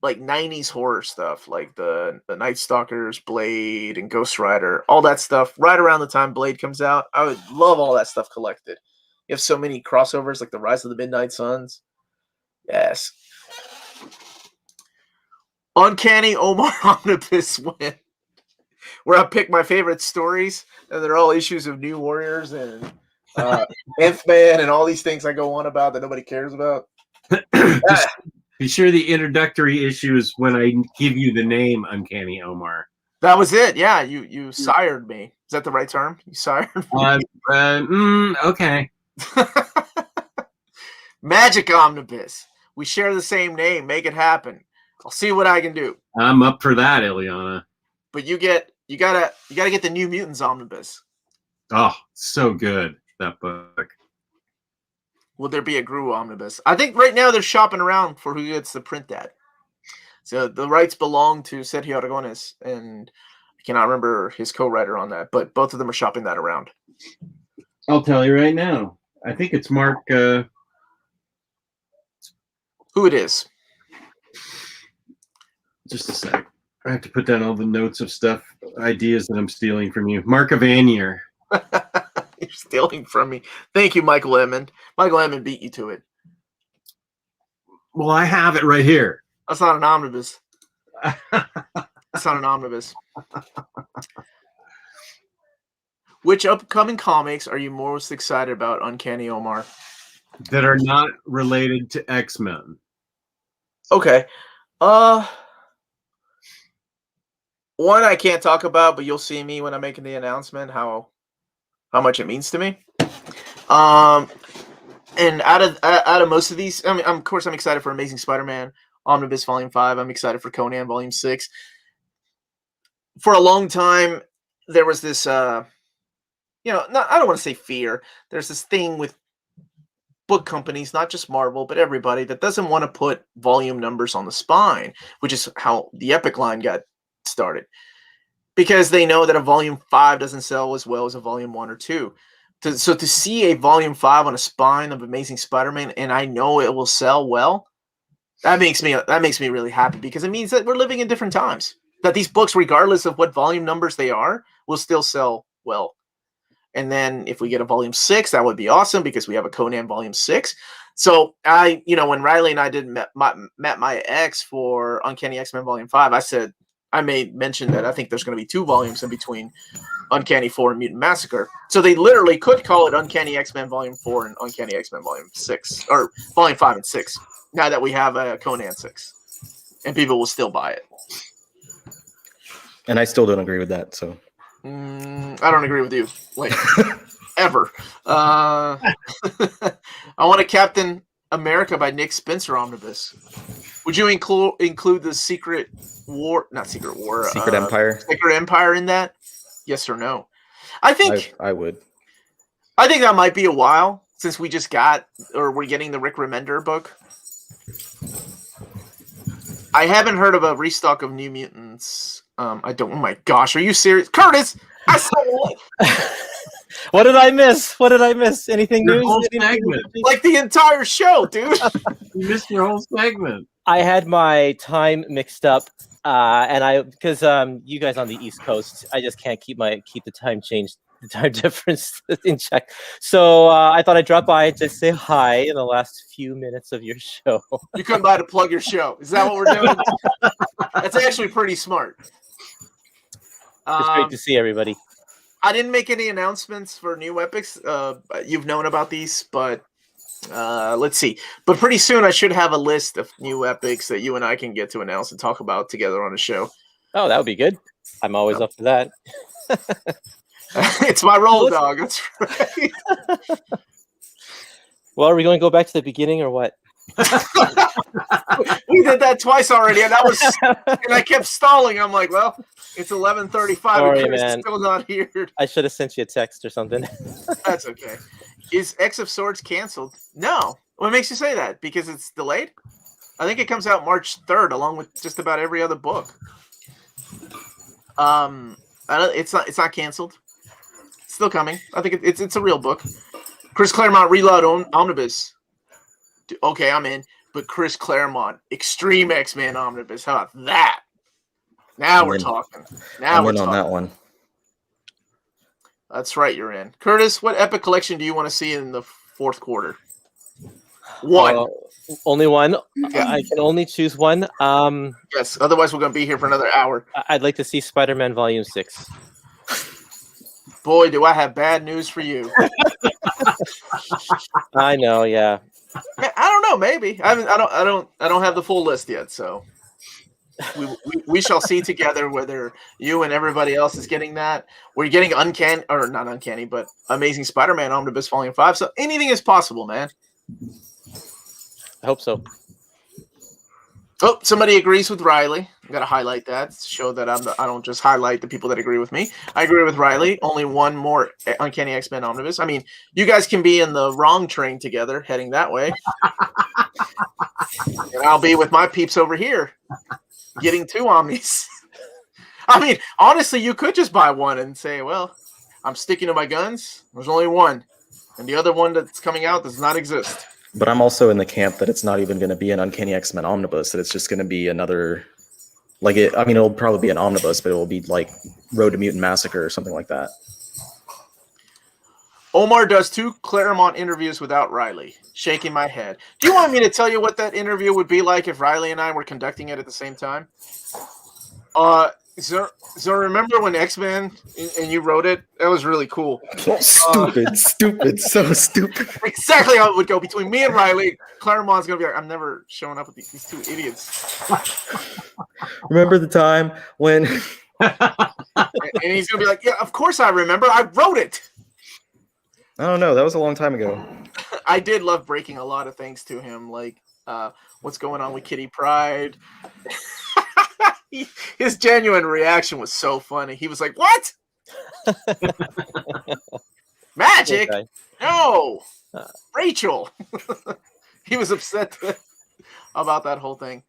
[SPEAKER 1] like 90s horror stuff, like the Night Stalkers, Blade, and Ghost Rider, all that stuff right around the time Blade comes out. I would love all that stuff collected. You have so many crossovers, like the Rise of the Midnight Suns. Yes. Uncanny Omar Omnibus win, where I pick my favorite stories, and they're all issues of New Warriors and Nth Man and all these things I go on about that nobody cares about.
[SPEAKER 2] Be sure the introductory issue is when I give you the name Uncanny Omar.
[SPEAKER 1] That was it. Yeah, you sired me. Is that the right term? You sired me?
[SPEAKER 2] Okay.
[SPEAKER 1] Magic Omnibus. We share the same name. Make it happen. I'll see what I can do.
[SPEAKER 2] I'm up for that, Ileana.
[SPEAKER 1] But you gotta get the New Mutants Omnibus.
[SPEAKER 2] Oh, so good, that book.
[SPEAKER 1] Will there be a Gru Omnibus? I think right now they're shopping around for who gets to print that. So the rights belong to Sergio Aragones, and I cannot remember his co-writer on that, but both of them are shopping that around.
[SPEAKER 2] I'll tell you right now. I think it's Mark.
[SPEAKER 1] Who it is?
[SPEAKER 2] Just a sec. I have to put down all the notes of stuff, ideas that I'm stealing from you. Mark Avanier.
[SPEAKER 1] You're stealing from me. Thank you, Michael Emmond. Michael Emmond beat you to it.
[SPEAKER 2] Well, I have it right here.
[SPEAKER 1] That's not an omnibus. That's not an omnibus. Which upcoming comics are you most excited about, Uncanny Omar?
[SPEAKER 2] That are not related to X-Men.
[SPEAKER 1] Okay. One I can't talk about, but you'll see me when I'm making the announcement how much it means to me. And out of most of these, I mean, of course, I'm excited for Amazing Spider-Man Omnibus Volume 5. I'm excited for Conan Volume 6. For a long time, there was this, I don't want to say fear. There's this thing with book companies, not just Marvel, but everybody, that doesn't want to put volume numbers on the spine, which is how the Epic line got started. Because they know that a Volume 5 doesn't sell as well as a Volume 1 or 2. So to see a Volume 5 on a spine of Amazing Spider-Man, and I know it will sell well, that makes me really happy, because it means that we're living in different times. That these books, regardless of what volume numbers they are, will still sell well. And then if we get a Volume 6, that would be awesome, because we have a Conan Volume 6. So when Riley and I met my ex for Uncanny X-Men Volume 5, I said, I may mention that I think there's going to be 2 volumes in between Uncanny 4 and Mutant Massacre. So they literally could call it Uncanny X-Men Volume 4 and Uncanny X-Men Volume 6, or Volume 5 and 6, now that we have a Conan 6. And people will still buy it.
[SPEAKER 3] And I still don't agree with that, so.
[SPEAKER 1] I don't agree with you. Wait. Ever. I want a Captain America by Nick Spencer omnibus. Would you include the Secret
[SPEAKER 3] Empire?
[SPEAKER 1] Secret Empire in that? Yes or no? I think
[SPEAKER 3] I would.
[SPEAKER 1] I think that might be a while since we just got, or we're getting the Rick Remender book. I haven't heard of a restock of New Mutants. I don't. Oh my gosh, are you serious, Curtis? I saw
[SPEAKER 4] What did I miss? What did I miss? Anything
[SPEAKER 2] Your
[SPEAKER 4] new?
[SPEAKER 2] whole segment.
[SPEAKER 1] like the entire show, dude.
[SPEAKER 2] You missed your whole segment.
[SPEAKER 4] I had my time mixed up, and because you guys on the East Coast, I just can't keep the time difference in check. So I thought I'd drop by and just say hi in the last few minutes of your show.
[SPEAKER 1] You come by to plug your show. Is that what we're doing? That's actually pretty smart.
[SPEAKER 4] It's great to see everybody.
[SPEAKER 1] I didn't make any announcements for new epics. You've known about these, but let's see. But pretty soon I should have a list of new epics that you and I can get to announce and talk about together on the show.
[SPEAKER 4] Oh, that would be good. I'm always up for that.
[SPEAKER 1] It's my role, dog. That's right.
[SPEAKER 4] Well, are we going to go back to the beginning or what?
[SPEAKER 1] We did that twice already, and I kept stalling. I'm like, well, it's 11:35.
[SPEAKER 4] Sorry,
[SPEAKER 1] and Chris
[SPEAKER 4] man.
[SPEAKER 1] is still not here.
[SPEAKER 4] I should have sent you a text or something.
[SPEAKER 1] That's okay. Is X of Swords canceled? No. What makes you say that? Because it's delayed? I think it comes out March 3rd, along with just about every other book. It's not canceled. It's still coming. I think it's a real book. Chris Claremont Reload Omnibus. Okay, I'm in. But Chris Claremont Extreme X-Men Omnibus. How about that? Now we're talking.
[SPEAKER 3] I'm in on that one.
[SPEAKER 1] That's right, you're in. Curtis, what epic collection do you want to see in the 4th quarter? One.
[SPEAKER 4] Only one.
[SPEAKER 1] Yeah.
[SPEAKER 4] I can only choose one.
[SPEAKER 1] Yes, otherwise we're going to be here for another hour.
[SPEAKER 4] I'd like to see Spider-Man Volume 6.
[SPEAKER 1] Boy, do I have bad news for you.
[SPEAKER 4] I know, yeah.
[SPEAKER 1] I don't know, maybe. I don't have the full list yet, so we shall see together whether you and everybody else is getting that. We're getting Uncanny, or not Uncanny, but Amazing Spider-Man Omnibus Volume 5. So anything is possible, man.
[SPEAKER 4] I hope so.
[SPEAKER 1] Oh, somebody agrees with Riley. I got to highlight that to show that I don't just highlight the people that agree with me. I agree with Riley. Only one more Uncanny X-Men Omnibus. I mean, you guys can be in the wrong train together, heading that way. And I'll be with my peeps over here, getting 2 Omnis. I mean, honestly, you could just buy one and say, well, I'm sticking to my guns. There's only one. And the other one that's coming out does not exist.
[SPEAKER 3] But I'm also in the camp that it's not even going to be an Uncanny X-Men Omnibus, that it's just going to be another, it'll probably be an omnibus, but it will be like Road to Mutant Massacre or something like that.
[SPEAKER 1] Omar does 2 Claremont interviews without Riley. Shaking my head. Do you want me to tell you what that interview would be like if Riley and I were conducting it at the same time? So remember when X-Men and you wrote it? That was really cool.
[SPEAKER 3] So stupid.
[SPEAKER 1] Exactly how it would go between me and Riley. Claremont's gonna be like, I'm never showing up with these 2 idiots.
[SPEAKER 3] Remember the time when?
[SPEAKER 1] And he's gonna be like, yeah, of course I remember. I wrote it.
[SPEAKER 3] I don't know. That was a long time ago.
[SPEAKER 1] I did love breaking a lot of things to him, like what's going on with Kitty Pryde. His genuine reaction was so funny. He was like, what? Magic?
[SPEAKER 4] Okay.
[SPEAKER 1] No. Rachel. He was upset about that whole thing.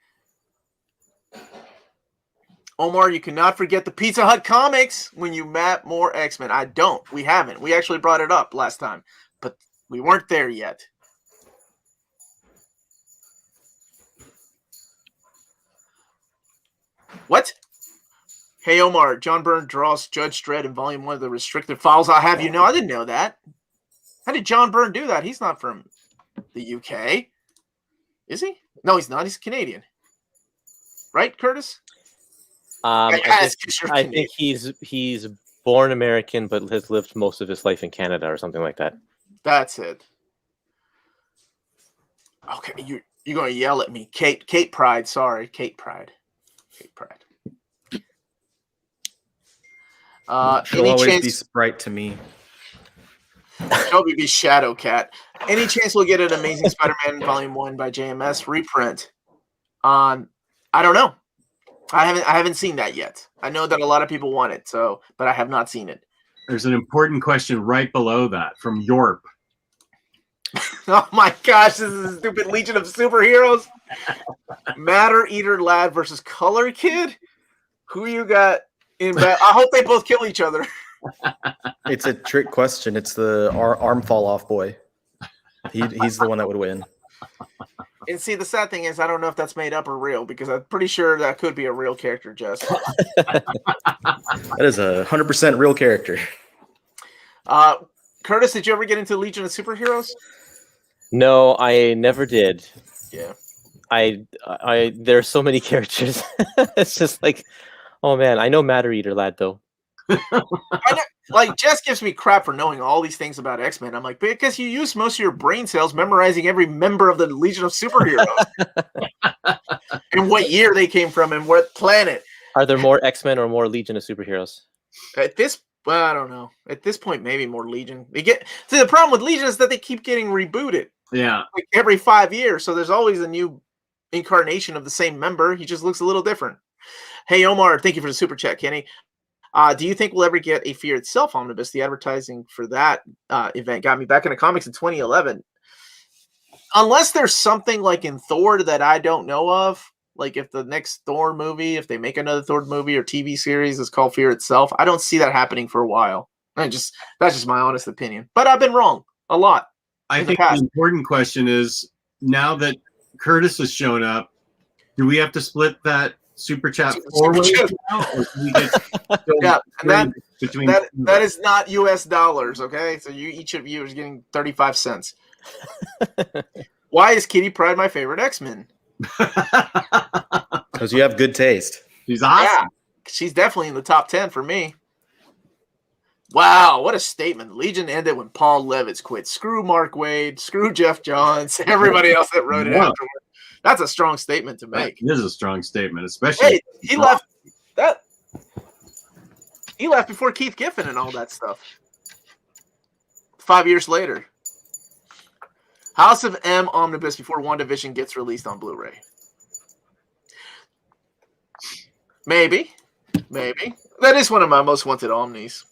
[SPEAKER 1] Omar, you cannot forget the Pizza Hut comics when you map more X-Men. I don't. We haven't. We actually brought it up last time, but we weren't there yet. What? Hey, Omar, John Byrne draws Judge Dredd in Volume 1 of the Restricted Files. I'll have you know, I didn't know that. How did John Byrne do that? He's not from the UK. Is he? No, he's not. He's Canadian. Right, Curtis?
[SPEAKER 4] I think he's born American, but has lived most of his life in Canada or something like that.
[SPEAKER 1] That's it. Okay, you're gonna yell at me, Kate Pride. Sorry, Kate Pride.
[SPEAKER 3] She'll always be Sprite to me.
[SPEAKER 1] Shelby be Shadowcat. Any chance we'll get an Amazing Spider-Man Volume 1 by JMS reprint? I don't know. I haven't seen that yet. I know that a lot of people want it, but I have not seen it.
[SPEAKER 2] There's an important question right below that from Yorp.
[SPEAKER 1] Oh my gosh, this is a stupid Legion of Superheroes. Matter Eater Lad versus Color Kid? Who you got in I hope they both kill each other.
[SPEAKER 3] It's a trick question. It's the arm fall off boy. He's the one that would win.
[SPEAKER 1] And see, the sad thing is, I don't know if that's made up or real, because I'm pretty sure that could be a real character, Jess.
[SPEAKER 3] That is 100% real character.
[SPEAKER 1] Curtis, did you ever get into Legion of Superheroes?
[SPEAKER 4] No, I never did.
[SPEAKER 1] Yeah.
[SPEAKER 4] There's so many characters. It's just like, oh man, I know Matter Eater Lad though.
[SPEAKER 1] Like, Jess gives me crap for knowing all these things about X-Men. I'm like, because you use most of your brain cells memorizing every member of the Legion of Superheroes. And what year they came from and what planet.
[SPEAKER 4] Are there more X-Men or more Legion of Superheroes?
[SPEAKER 1] Well, I don't know. At this point, maybe more Legion. The problem with Legion is that they keep getting rebooted.
[SPEAKER 2] Yeah.
[SPEAKER 1] Like every 5 years. So there's always a new incarnation of the same member. He just looks a little different. Hey, Omar, thank you for the super chat, Kenny. Do you think we'll ever get a Fear Itself omnibus? The advertising for that event got me back into comics in 2011. Unless there's something like in Thor that I don't know of, like if the next Thor movie, if they make another Thor movie or TV series is called Fear Itself, I don't see that happening for a while. That's just my honest opinion. But I've been wrong a lot.
[SPEAKER 2] I think the important question is, now that Curtis has shown up, do we have to split that super chat forward?
[SPEAKER 1] Yeah, and that is not US dollars, okay? So each of you is getting 35 cents. Why is Kitty Pryde my favorite X-Men?
[SPEAKER 3] Because you have good taste.
[SPEAKER 2] She's awesome.
[SPEAKER 1] Yeah, she's definitely in the top 10 for me. Wow, what a statement. Legion ended when Paul Levitz quit. Screw Mark Waid, screw Jeff Johns, everybody else that wrote it afterward. That's a strong statement to make.
[SPEAKER 2] It is a strong statement, especially.
[SPEAKER 1] Hey, he left before Keith Giffen and all that stuff. 5 years later. House of M omnibus before WandaVision gets released on Blu-ray. Maybe. That is one of my most wanted omnis.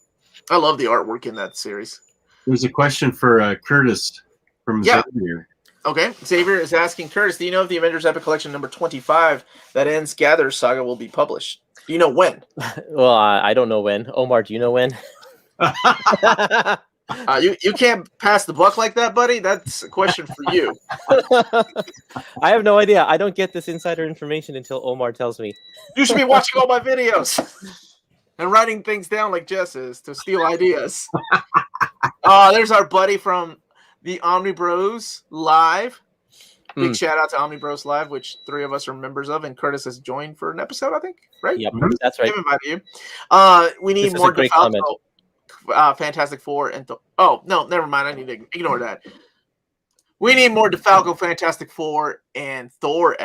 [SPEAKER 1] I love the artwork in that series.
[SPEAKER 2] There's a question for Curtis from Xavier.
[SPEAKER 1] Okay, Xavier is asking, Curtis, do you know if the Avengers Epic Collection number 25 that ends Gather's saga will be published? Do you know when?
[SPEAKER 4] Well, I don't know when. Omar, do you know when?
[SPEAKER 1] You can't pass the buck like that, buddy. That's a question for you.
[SPEAKER 4] I have no idea. I don't get this insider information until Omar tells me.
[SPEAKER 1] You should be watching all my videos and writing things down like Jess is to steal ideas. There's our buddy from the Omnibros Live. Big shout out to Omnibros Live, which 3 of us are members of, and Curtis has joined for an episode, I think, right?
[SPEAKER 4] Yep, that's right.
[SPEAKER 1] I've invited you. We need more DeFalco, Fantastic Four, and oh no, never mind. I need to ignore that. We need more DeFalco, Fantastic Four, and Thor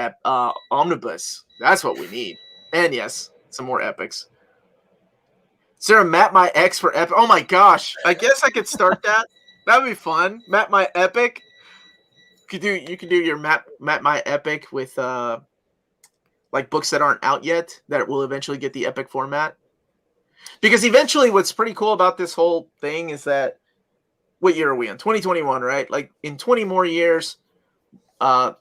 [SPEAKER 1] omnibus. That's what we need. And yes, some more epics. Is there a Map My X for epic? Oh my gosh! I guess I could start that. That'd be fun. Map My Epic. You could do your map My Epic with like books that aren't out yet that will eventually get the epic format. Because eventually, what's pretty cool about this whole thing is that, what year are we in? 2021, right? Like in 20 more years,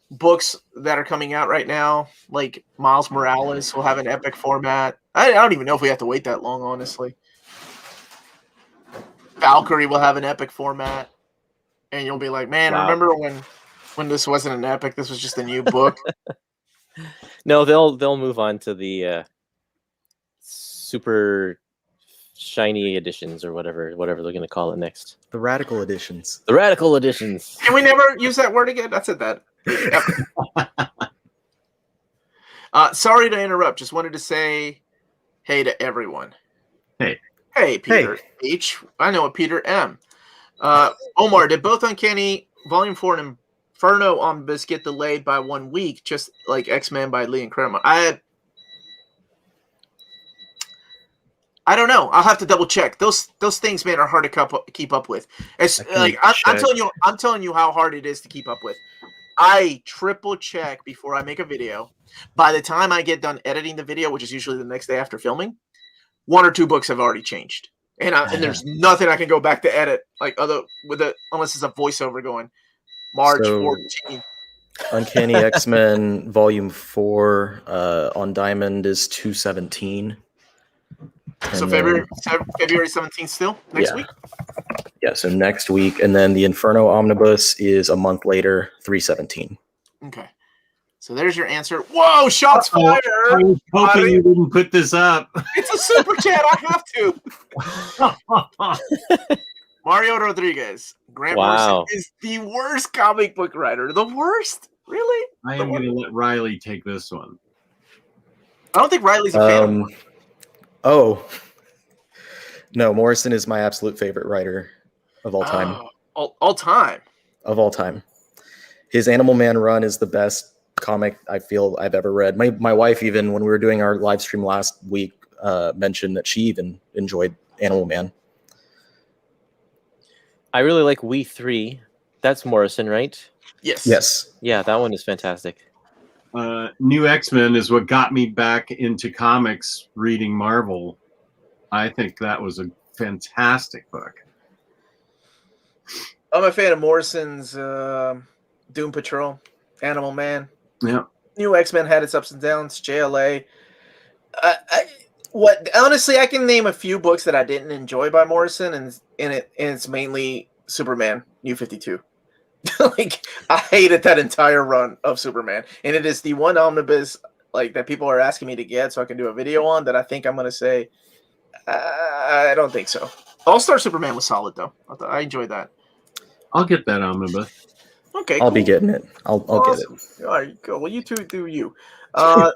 [SPEAKER 1] books that are coming out right now, like Miles Morales, will have an epic format. I don't even know if we have to wait that long, honestly. Valkyrie will have an epic format, and you'll be like, man, wow. Remember when this wasn't an epic? This was just a new book.
[SPEAKER 4] No, they'll move on to the super shiny editions or whatever they're going to call it next.
[SPEAKER 3] The radical editions.
[SPEAKER 4] The radical editions.
[SPEAKER 1] Can we never use that word again? That's it. Sorry to interrupt. Just wanted to say Hey to everyone.
[SPEAKER 2] Hey.
[SPEAKER 1] Hey, Peter H. I know a Peter M. Omar, did both Uncanny Volume 4 and Inferno Omnibus get delayed by 1 week, just like X-Men by Lee and Claremont? I don't know. I'll have to double check. Those things, man, are hard to keep up with. It's like I'm telling you how hard it is to keep up with. I triple check before I make a video. By the time I get done editing the video, which is usually the next day after filming, 1 or 2 books have already changed, and there's nothing I can go back to edit unless it's a voiceover going March 14th.
[SPEAKER 3] Uncanny X-Men Volume 4 on Diamond is 217.
[SPEAKER 1] So February 17th still next week.
[SPEAKER 3] Yeah, so next week, and then the Inferno Omnibus is a month later, 317.
[SPEAKER 1] Okay, so there's your answer. Whoa, shots fired!
[SPEAKER 2] I was hoping you didn't put this up.
[SPEAKER 1] It's a super chat. I have to. Mario Rodriguez, Grant Morrison is the worst comic book writer. The worst, really?
[SPEAKER 2] I am going to let Riley take this one.
[SPEAKER 1] I don't think Riley's a fan.
[SPEAKER 3] Oh, no, Morrison is my absolute favorite writer of all time.
[SPEAKER 1] All time?
[SPEAKER 3] Of all time. His Animal Man run is the best comic I feel I've ever read. My wife, even when we were doing our live stream last week, mentioned that she even enjoyed Animal Man.
[SPEAKER 4] I really like We Three. That's Morrison, right?
[SPEAKER 3] Yes.
[SPEAKER 4] Yeah, that one is fantastic.
[SPEAKER 2] New X-Men is what got me back into comics reading Marvel. I think that was a fantastic book.
[SPEAKER 1] I'm a fan of Morrison's Doom Patrol, Animal Man.
[SPEAKER 2] Yeah.
[SPEAKER 1] New X-Men had its ups and downs. JLA. Honestly, I can name a few books that I didn't enjoy by Morrison, and it's mainly Superman, New 52. Like, I hated that entire run of Superman, and it is the one omnibus that people are asking me to get so I can do a video on that I think I'm going to say I don't think so. All-Star Superman was solid though. I enjoyed that.
[SPEAKER 2] I'll get that omnibus.
[SPEAKER 3] Okay, I'll be getting it. I'll get it.
[SPEAKER 1] All right, go. Well, you two do you.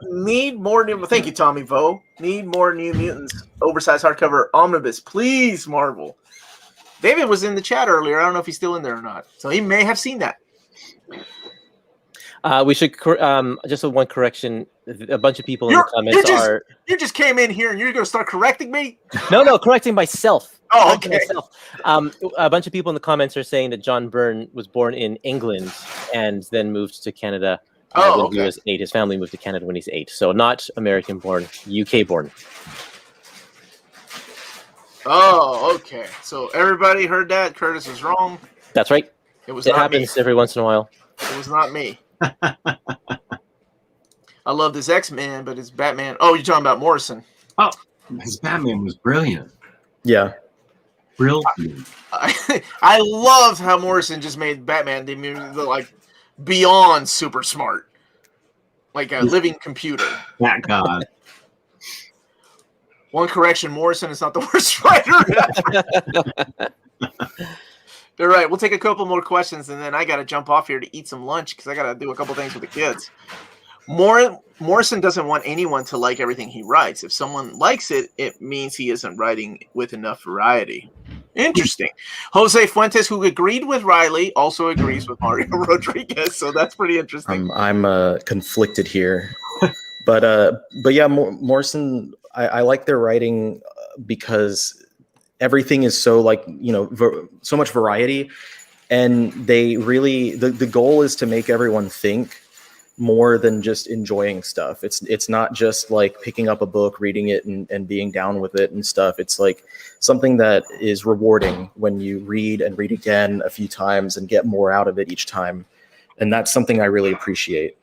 [SPEAKER 1] Need more new. Thank you, Tommy Vo. Need more New Mutants oversized hardcover omnibus, please, Marvel. David was in the chat earlier. I don't know if he's still in there or not. So he may have seen that.
[SPEAKER 4] We should just one correction. A bunch of people in the comments
[SPEAKER 1] You just came in here and you're going to start correcting me?
[SPEAKER 4] No, correcting myself.
[SPEAKER 1] Oh, okay.
[SPEAKER 4] A bunch of people in the comments are saying that John Byrne was born in England and then moved to Canada when he was 8. His family moved to Canada when he's 8. So not American-born, UK-born.
[SPEAKER 1] Oh, okay. So everybody heard that. Curtis was wrong.
[SPEAKER 4] That's right.
[SPEAKER 1] It
[SPEAKER 4] happens every once in a while.
[SPEAKER 1] It was not me. I love this X-Men, but it's Batman. Oh, you're talking about Morrison.
[SPEAKER 2] Oh, his Batman was brilliant.
[SPEAKER 3] Yeah.
[SPEAKER 2] Brilliant.
[SPEAKER 1] I loved how Morrison just made Batman the beyond super smart. Like a living computer.
[SPEAKER 2] That god.
[SPEAKER 1] One correction, Morrison is not the worst writer. All right, we'll take a couple more questions, and then I got to jump off here to eat some lunch because I got to do a couple things with the kids. Morrison doesn't want anyone to like everything he writes. If someone likes it, it means he isn't writing with enough variety. Interesting. Jose Fuentes, who agreed with Riley, also agrees with Mario Rodriguez, so that's pretty interesting.
[SPEAKER 3] I'm conflicted here. But yeah, Morrison, I like their writing because everything is so so much variety, and they really the goal is to make everyone think more than just enjoying stuff. It's not just like picking up a book, reading it, and being down with it and stuff. It's like something that is rewarding when you read and read again a few times and get more out of it each time, and that's something I really appreciate.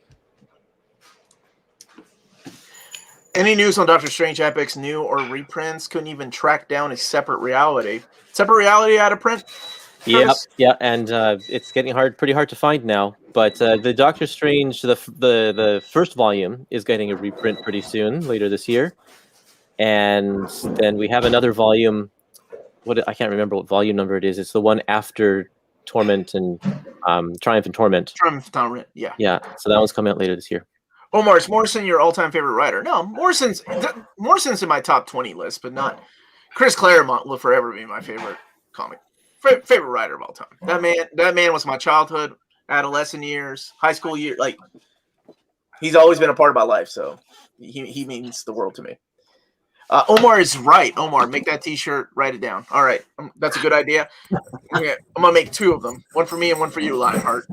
[SPEAKER 1] Any news on Doctor Strange Epic's new or reprints? Couldn't even track down a Separate Reality. Separate Reality out of print?
[SPEAKER 4] Yeah, and it's getting pretty hard to find now. But the Doctor Strange, the first volume is getting a reprint pretty soon, later this year. And then we have another volume. I can't remember what volume number it is. It's the one after Torment and Triumph and Torment.
[SPEAKER 1] Triumph and Torment, yeah.
[SPEAKER 4] Yeah, so that one's coming out later this year.
[SPEAKER 1] Omar, is Morrison your all-time favorite writer? No, Morrison's in my top 20 list, but not. Chris Claremont will forever be my favorite comic, favorite writer of all time. That man was my childhood, adolescent years, high school year. Like, he's always been a part of my life, so he means the world to me. Omar is right. Omar, make that T-shirt. Write it down. All right, that's a good idea. Yeah, I'm gonna make 2 of them, one for me and one for you, Lionheart.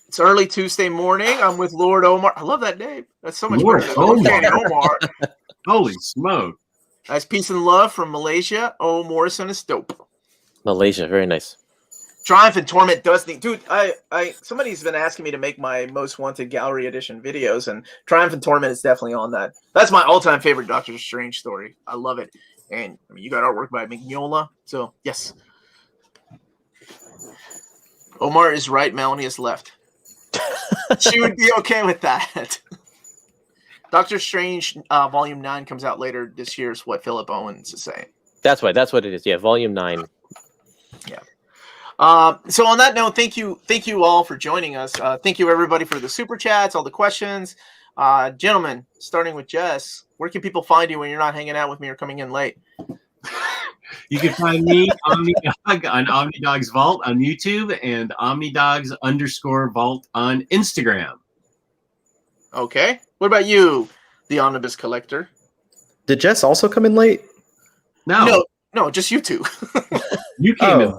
[SPEAKER 1] It's early Tuesday morning. I'm with Lord Omar. I love that name. That's so much
[SPEAKER 2] Lord
[SPEAKER 1] better than Uncanny Omar.
[SPEAKER 2] Holy smoke!
[SPEAKER 1] Nice peace and love from Malaysia. Oh, Morrison is dope.
[SPEAKER 4] Malaysia, very nice.
[SPEAKER 1] Triumph and Torment does need, dude. Somebody's been asking me to make my most wanted gallery edition videos, and Triumph and Torment is definitely on that. That's my all-time favorite Doctor Strange story. I love it, and I mean, you got artwork by Mignola, so yes. Omar is right. Melanie is left. She would be okay with that. Doctor Strange Volume 9 comes out later this year, is what Philip Owens is saying.
[SPEAKER 4] That's right. That's what it is. Yeah, Volume 9.
[SPEAKER 1] Yeah. So on that note, thank you all for joining us. Thank you everybody for the super chats, all the questions. Gentlemen, starting with Jess, where can people find you when you're not hanging out with me or coming in late?
[SPEAKER 2] You can find me, OmniDog, on OmniDog's Vault on YouTube and OmniDogs_Vault on Instagram.
[SPEAKER 1] Okay. What about you, the Omnibus Collector?
[SPEAKER 3] Did Jess also come in late?
[SPEAKER 2] No,
[SPEAKER 1] just you two.
[SPEAKER 2] you came in.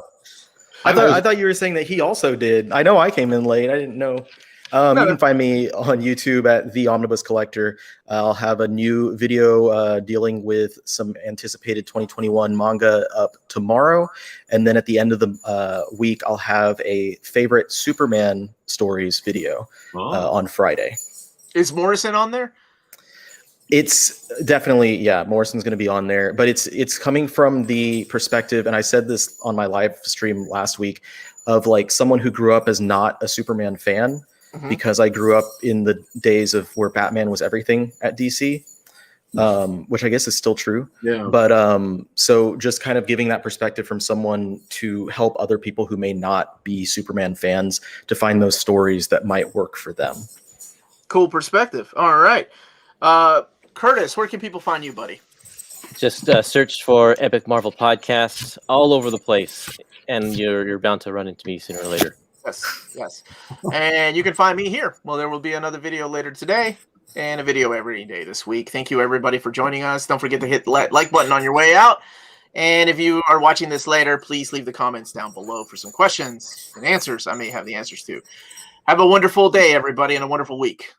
[SPEAKER 3] I thought you were saying that he also did. I know I came in late. I didn't know. You can find me on YouTube at The Omnibus Collector. I'll have a new video dealing with some anticipated 2021 manga up tomorrow. And then at the end of the week, I'll have a favorite Superman stories video on Friday.
[SPEAKER 1] Is Morrison on there?
[SPEAKER 3] It's definitely, yeah, Morrison's going to be on there, but it's coming from the perspective, and I said this on my live stream last week, of like someone who grew up as not a Superman fan, because I grew up in the days of where Batman was everything at DC, which I guess is still true.
[SPEAKER 2] Yeah.
[SPEAKER 3] But so just kind of giving that perspective from someone to help other people who may not be Superman fans to find those stories that might work for them.
[SPEAKER 1] Cool perspective. All right. Curtis, where can people find you, buddy?
[SPEAKER 4] Just search for Epic Marvel Podcasts all over the place, and you're bound to run into me sooner or later.
[SPEAKER 1] Yes. And you can find me here. Well, there will be another video later today and a video every day this week. Thank you, everybody, for joining us. Don't forget to hit the like button on your way out. And if you are watching this later, please leave the comments down below for some questions and answers I may have the answers to. Have a wonderful day, everybody, and a wonderful week.